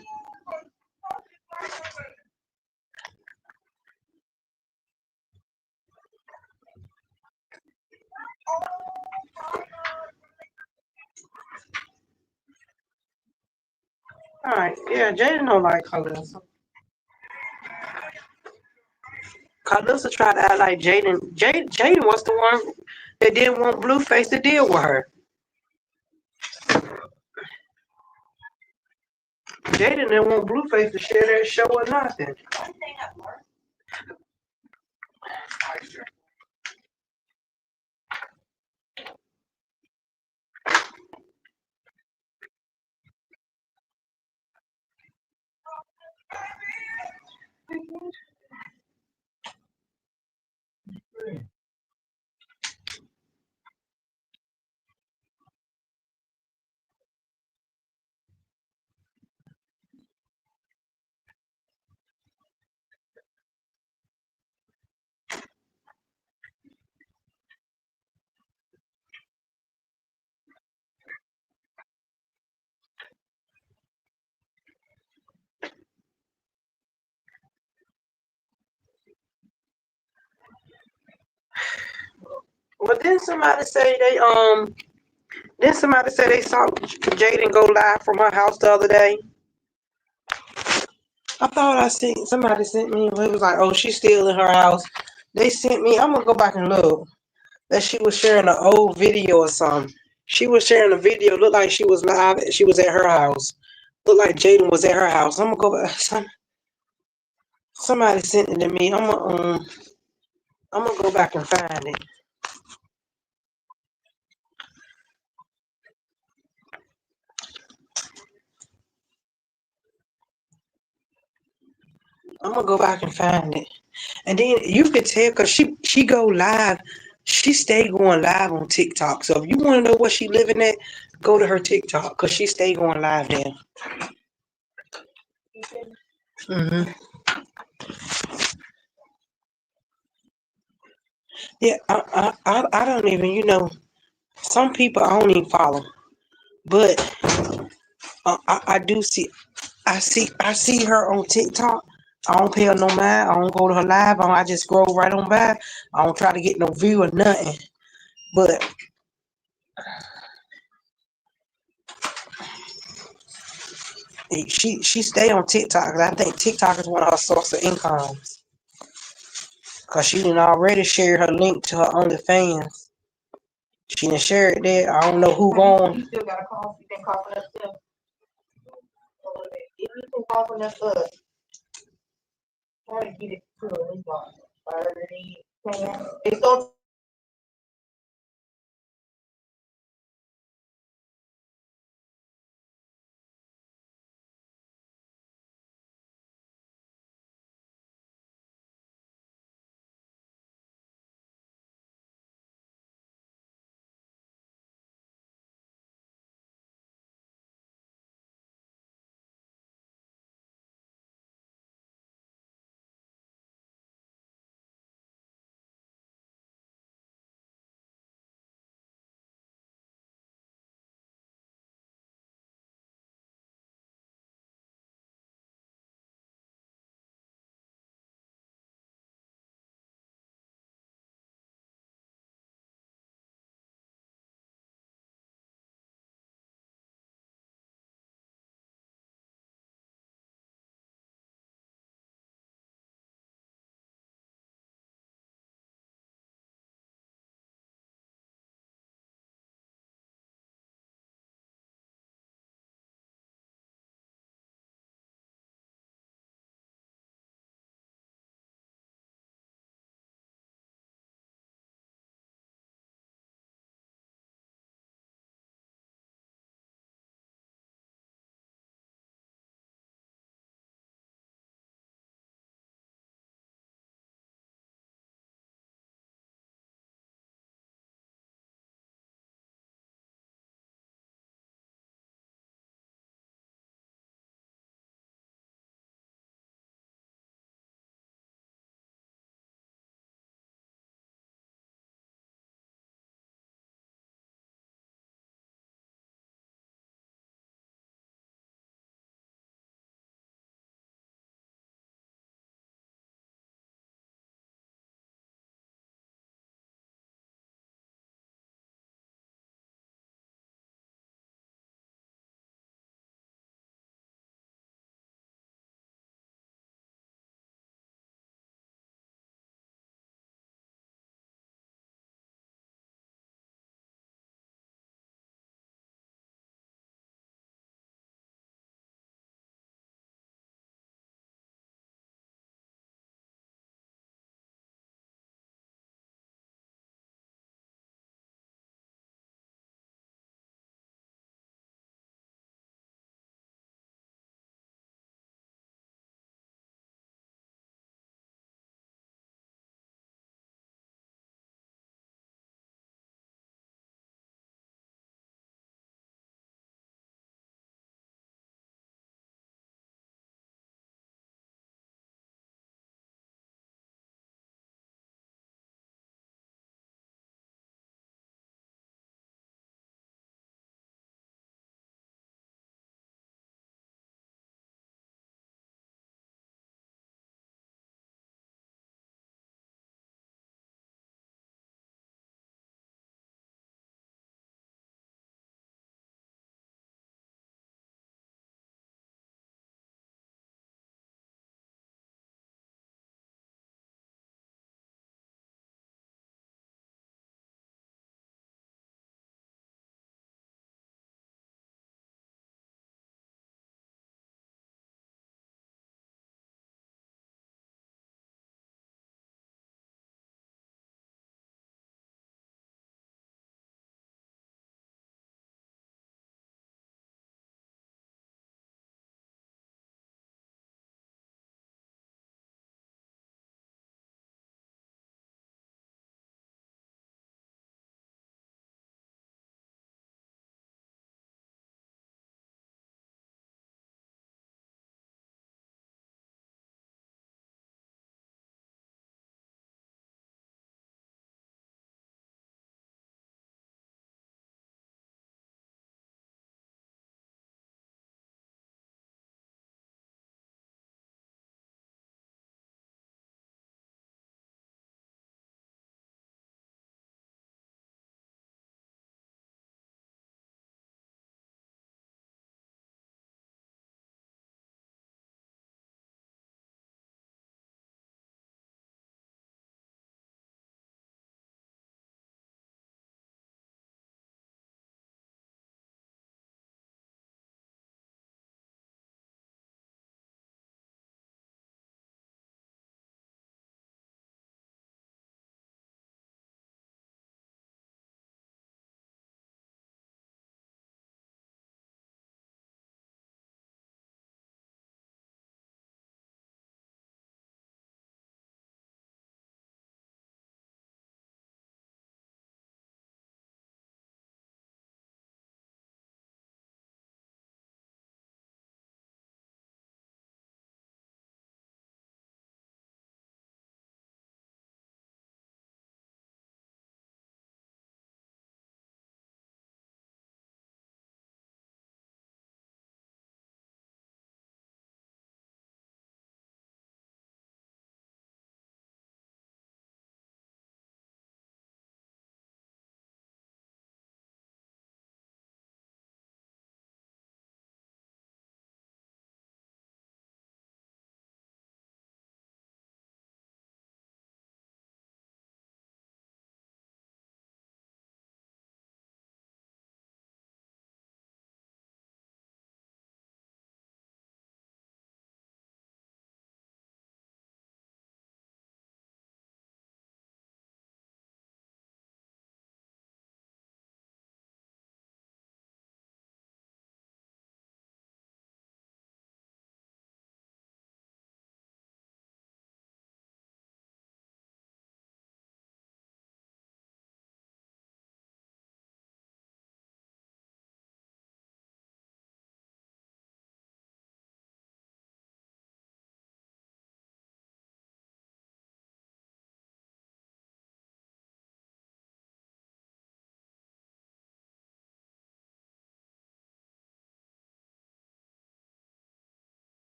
[SPEAKER 1] All right, yeah, Jaden don't like Carlissa. Carlissa tried to act like Jaden was the one that didn't want Blueface to deal with her. Jaden didn't want Blueface to share that show or nothing. But didn't somebody say they saw Jaden go live from her house the other day? I thought I seen somebody sent me. It was like, oh, she's still in her house They sent me. I'm gonna go back and look. That she was sharing an old video or something. She was sharing a video. Looked like she was live. She was at her house. Looked like Jaden was at her house. I'm gonna go back. Somebody sent it to me. I'm gonna go back and find it. I'm gonna go back and find it. And then you could tell because she go live. She stay going live on TikTok. So if you want to know what she living at, go to her TikTok because she stay going live there. hmm Yeah, I don't even, some people I don't even follow, but I do see, I see her on TikTok. I don't pay her no mind. I don't go to her live. I just scroll right on by. I don't try to get no view or nothing. But she stay on TikTok 'cause I think TikTok is one of her source of incomes. Cause she done already shared her link to her OnlyFans. She done shared it there. I don't know who going.
[SPEAKER 3] You still got a cough. You been coughing up stuff. If you been coughing up stuff, try to get it to at least 30 It's so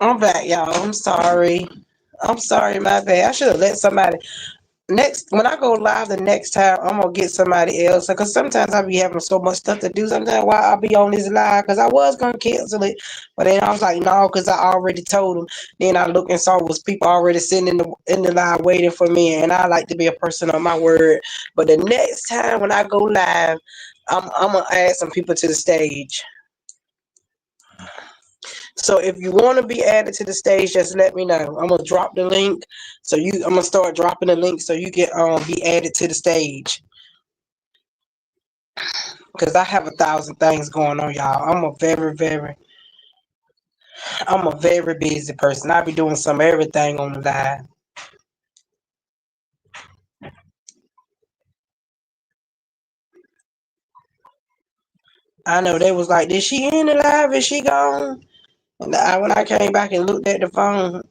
[SPEAKER 1] I'm back, y'all. I'm sorry. I'm sorry, my bad. I should have let somebody next when I go live the next time. I'm gonna get somebody else because sometimes I be having so much stuff to do. Sometimes while I'll be on this live because I was gonna cancel it, but then I was like, no, because I already told them. Then I looked and saw was people already sitting in the live waiting for me, and I like to be a person on my word. But the next time when I go live, I'm gonna add some people to the stage. So if you want to be added to the stage, just let me know. I'm gonna drop the link. I'm gonna start dropping the link so you can be added to the stage. Cause I have 1,000 things going on, y'all. I'm a very busy person. I be doing some everything on the live. I know they was like, "Did she in the live? Is she gone?" And when I came back and looked at the phone,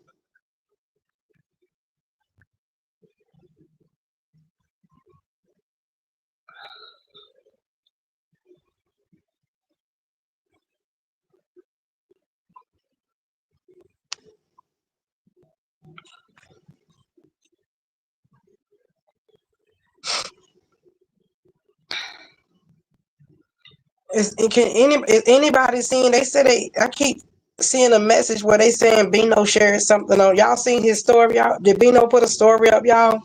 [SPEAKER 1] is anybody seeing? They said I keep seeing a message where they saying Bino shared something on. Y'all seen his story? Y'all did Bino put a story up, y'all?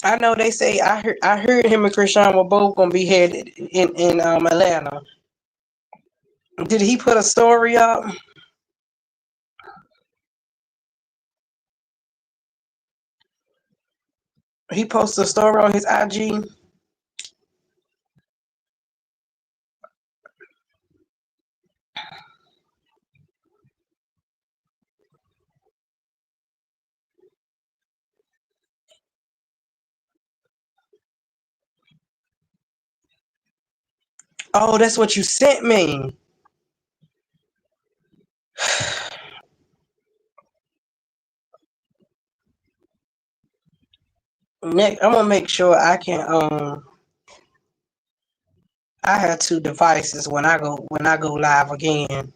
[SPEAKER 1] I know they say I heard him and Chrisean were both gonna be headed in Atlanta. Did he put a story up? He posted a story on his IG. Oh, that's what you sent me. Next, I'm gonna make sure I can. I have two devices when I go live again.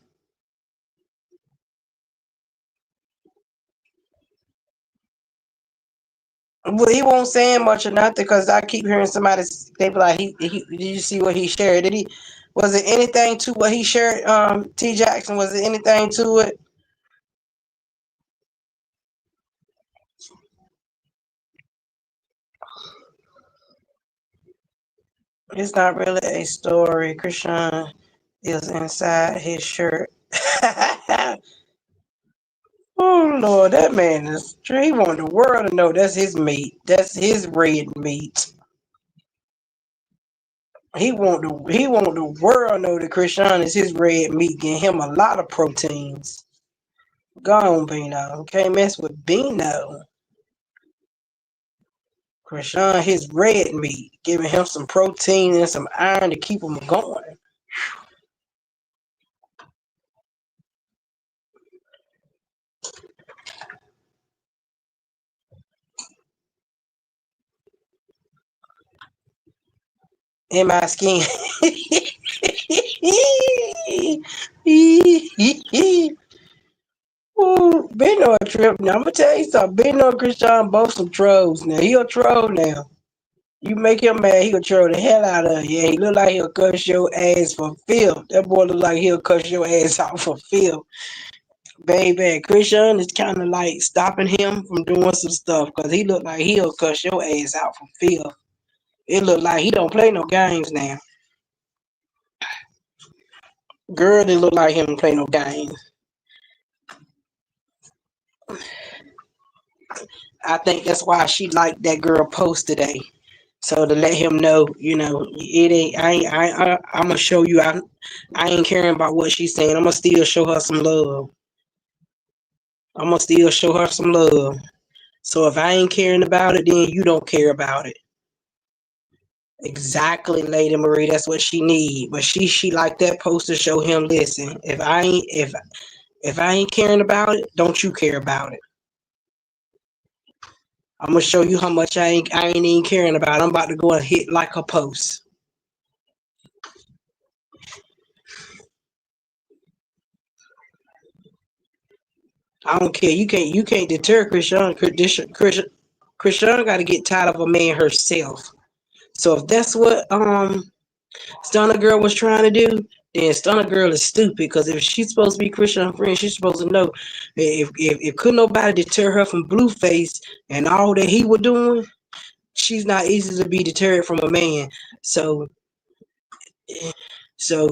[SPEAKER 1] Well, he won't saying much or nothing because I keep hearing somebody. They be like, he did you see what he shared? Did he? Was it anything to what he shared? T Jackson, was it anything to it? It's not really a story. Chrisean is inside his shirt. Oh Lord, that man is he want the world to know that's his meat. That's his red meat. He want the world to know that Chrisean is his red meat, getting him a lot of proteins. Go on, Bino. Can't mess with Bino. Chrisean, his red meat, giving him some protein and some iron to keep him going. In my skin. Ooh, Bino a trip. Now I'm gonna tell you something. Bino and Chrisean both some trolls. Now he a troll now. You make him mad, he'll troll the hell out of you. He look like he'll cuss your ass for filth. That boy look like he'll cuss your ass out for filth. Baby, Chrisean is kind of like stopping him from doing some stuff because he look like he'll cuss your ass out for filth. It look like he don't play no games now. Girl didn't look like him to play no games. I think that's why she liked that girl post today. So to let him know, it ain't. I'm gonna show you. I ain't caring about what she's saying. I'm gonna still show her some love. I'm gonna still show her some love. So if I ain't caring about it, then you don't care about it. Exactly, Lady Marie. That's what she need. But she like that post to show him. Listen, if I ain't caring about it, don't you care about it. I'm gonna show you how much I ain't even caring about it. I'm about to go and hit like a post. I don't care. You can't deter Chrisean got to get tired of a man herself. So if that's what Stunner Girl was trying to do, then Stunner Girl is stupid. Because if she's supposed to be Chrisean friend, she's supposed to know if could nobody deter her from Blueface and all that he was doing, she's not easy to be deterred from a man. So so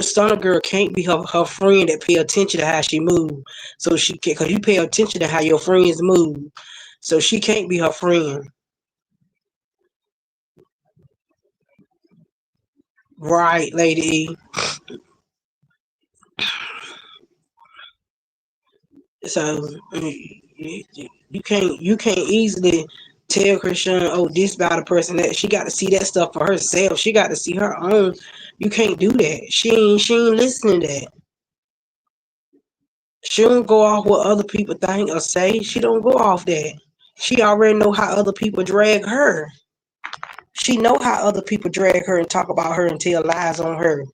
[SPEAKER 1] Stunner Girl can't be her friend that pay attention to how she move. So she can, cause you pay attention to how your friends move. So she can't be her friend. Right, Lady E. So you can't easily tell Christian, oh, this about a person that she got to see that stuff for herself. She got to see her own. You can't do that. She ain't listening to that. She don't go off what other people think or say. She don't go off that. She already know how other people drag her. She know how other people drag her and talk about her and tell lies on her.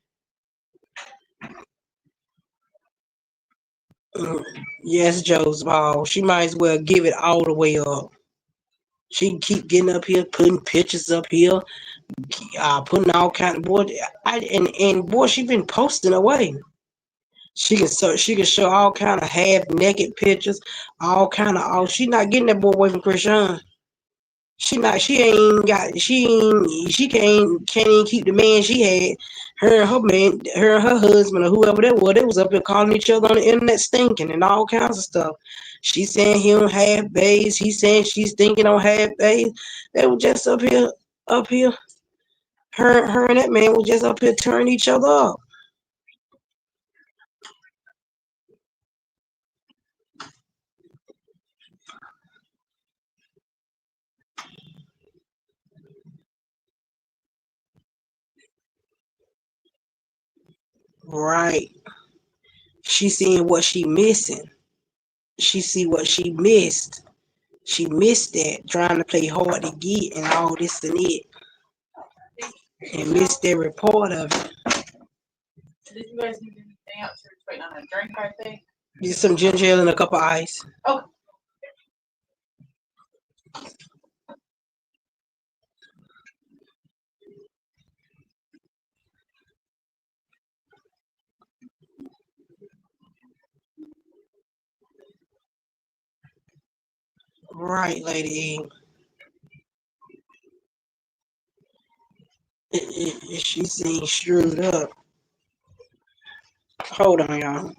[SPEAKER 1] Yes, Joe's ball. She might as well give it all the way up. She can keep getting up here, putting pictures up here, putting all kind of boy. And boy, she been posting away. She can show all kind of half naked pictures, all kind of all. She not getting that boy away from Chrisean. She can't even keep the man she had. Her and her man, her and her husband or whoever that was, they was up there calling each other on the internet stinking and all kinds of stuff. She saying he on half days. He saying she's thinking on half days. They were just up here. Her and that man was just up here turning each other up. Right. She seeing what she missing. She see what she missed. She missed that trying to play hard to get and all this and it, and missed that report of it.
[SPEAKER 3] Did you guys need anything else? You're just waiting on a drink, I think.
[SPEAKER 1] Just some ginger ale and a cup of ice.
[SPEAKER 3] Oh,
[SPEAKER 1] Right, Lady E. She seems screwed up. Hold on, y'all.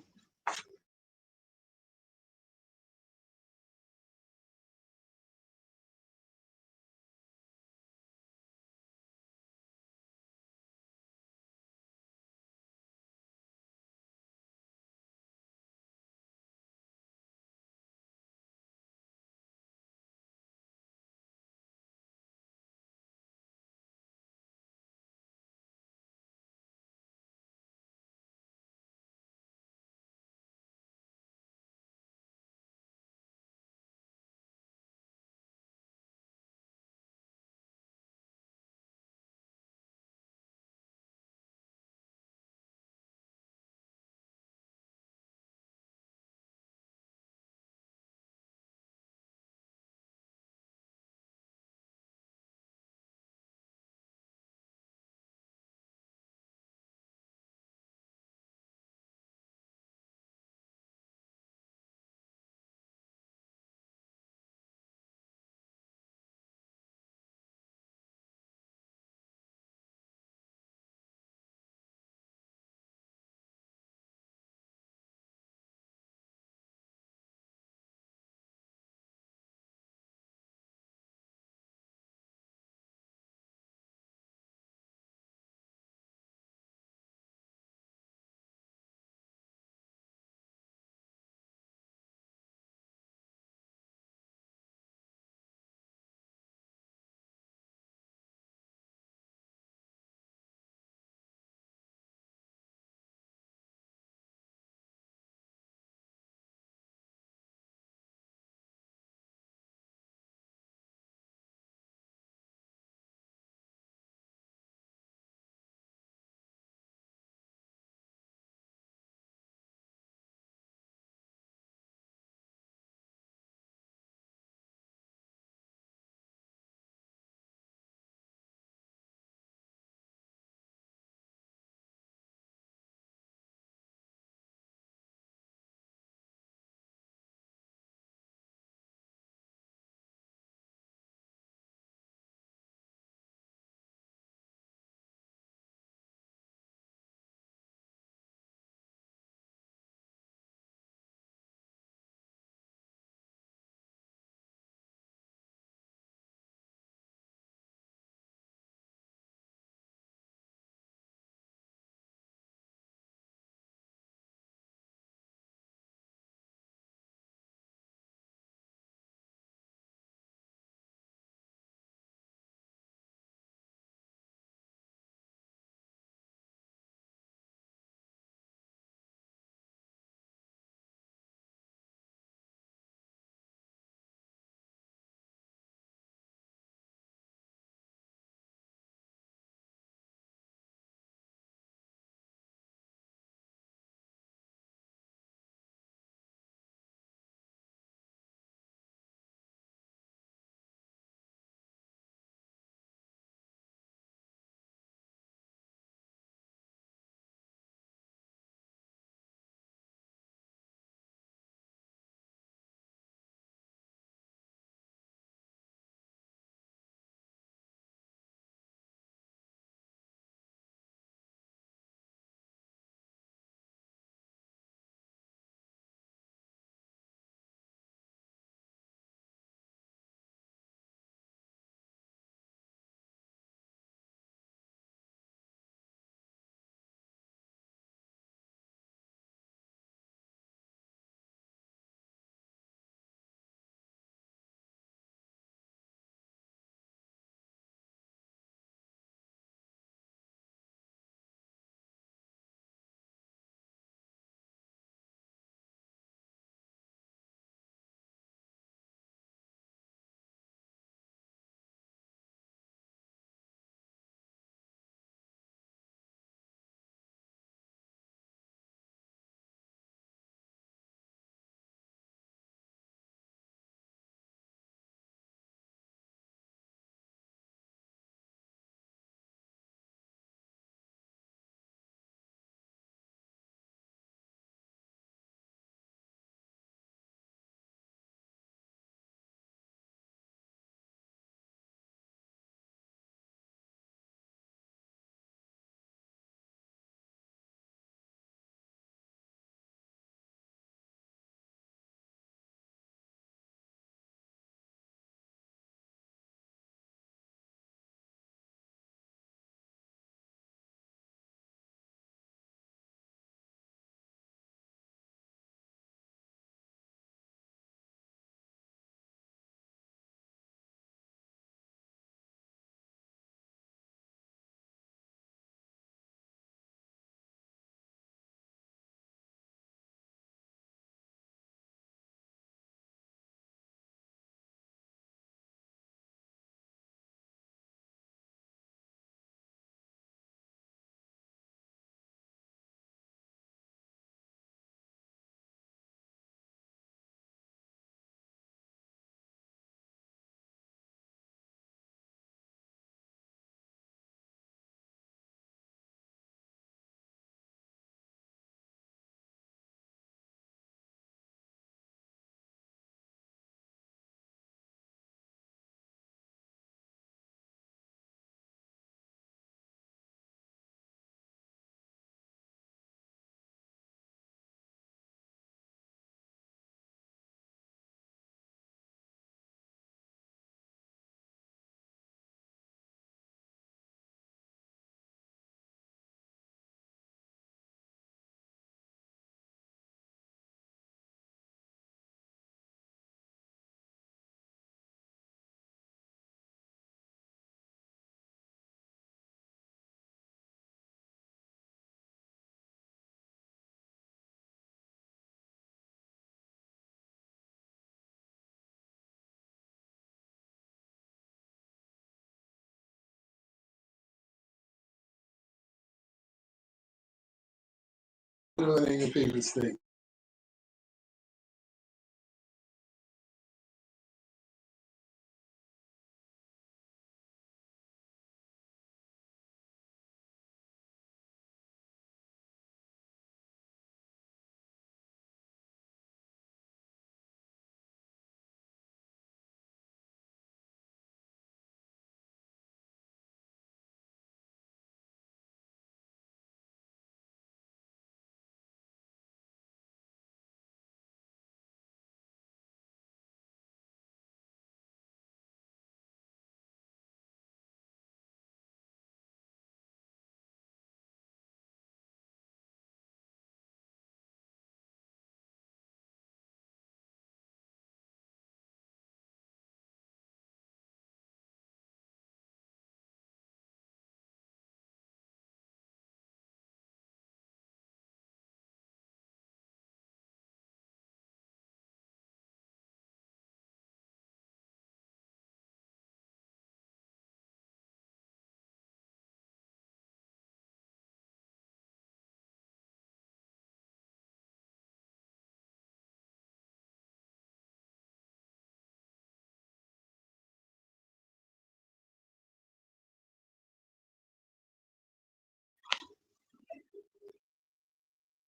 [SPEAKER 4] Put it in your paper stick.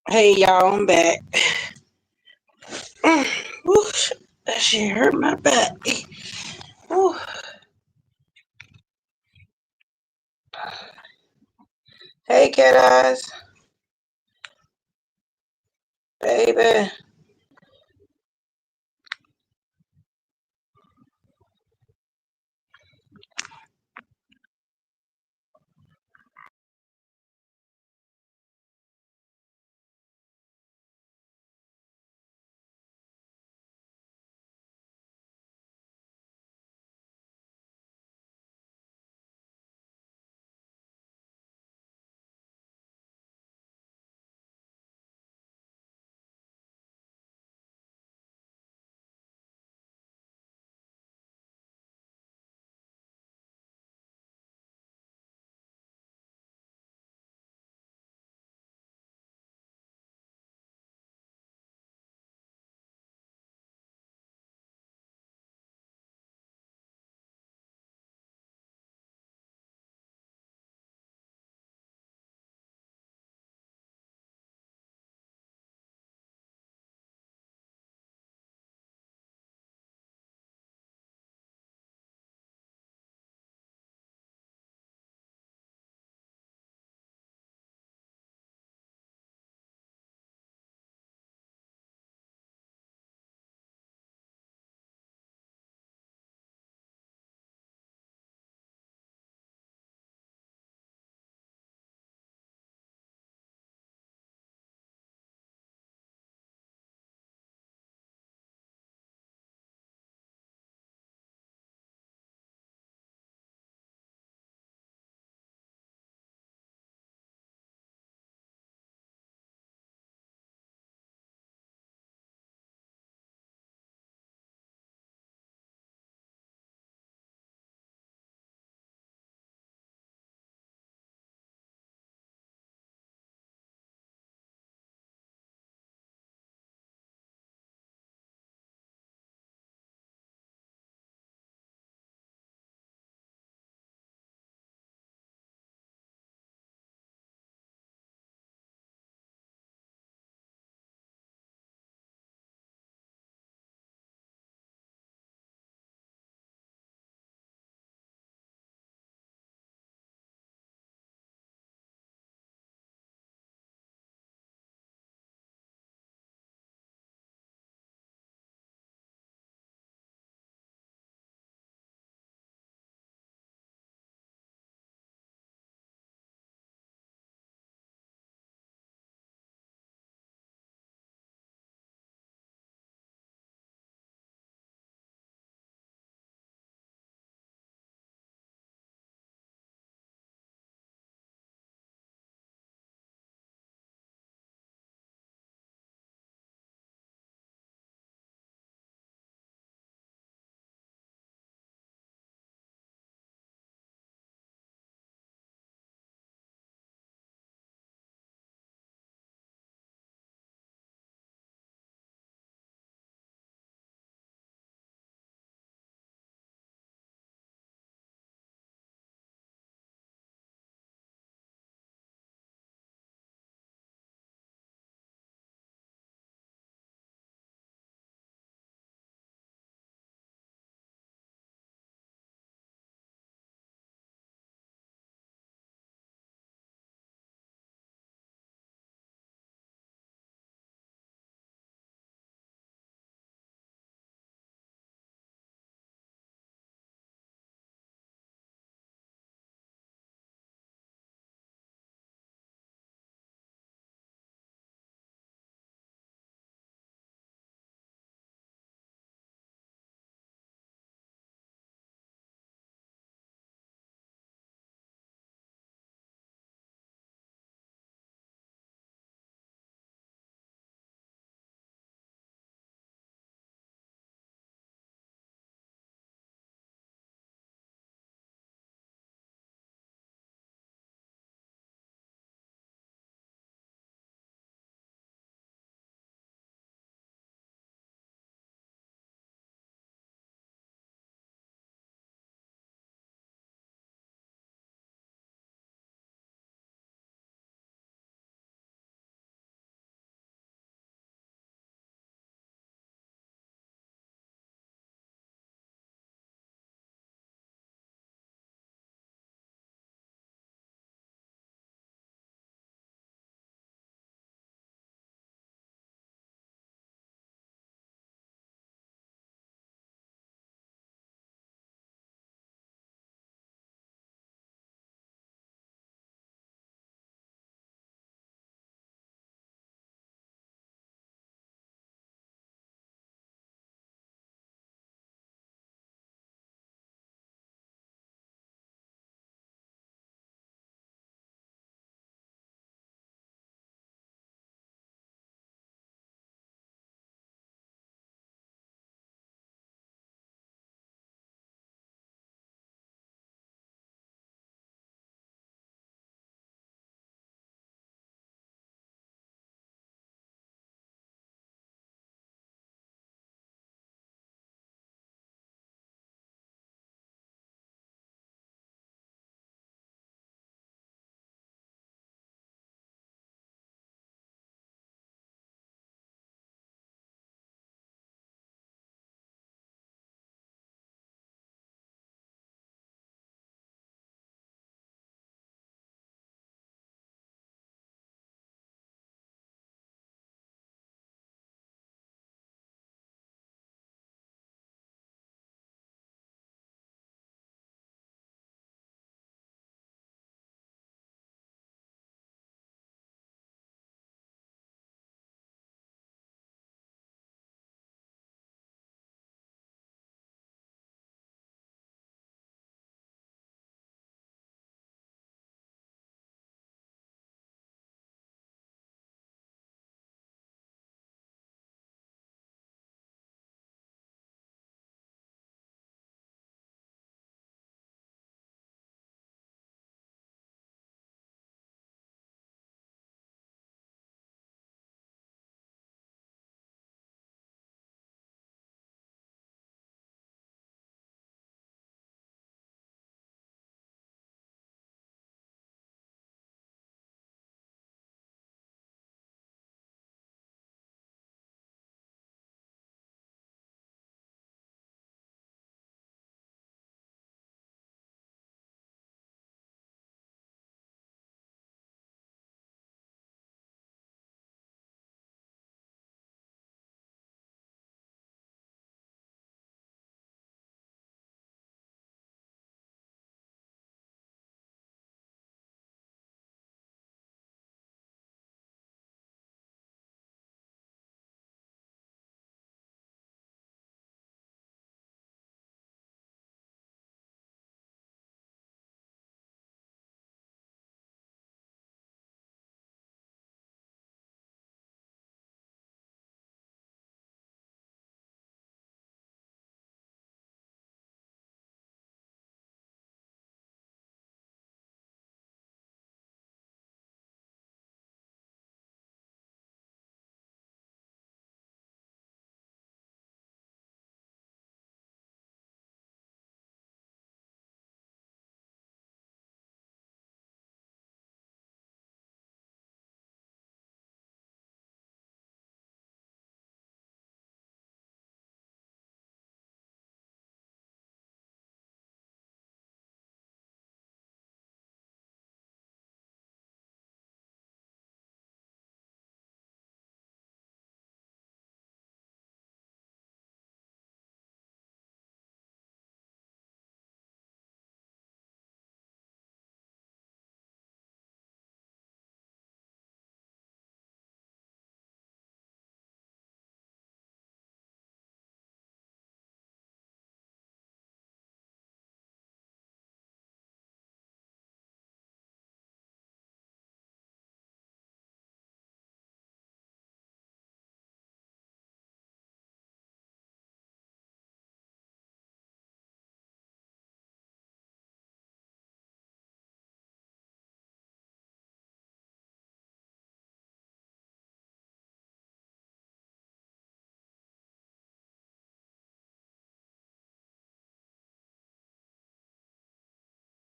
[SPEAKER 1] Hey y'all, I'm back. Whew, that shit hurt my back. Whew. Hey cat eyes, baby.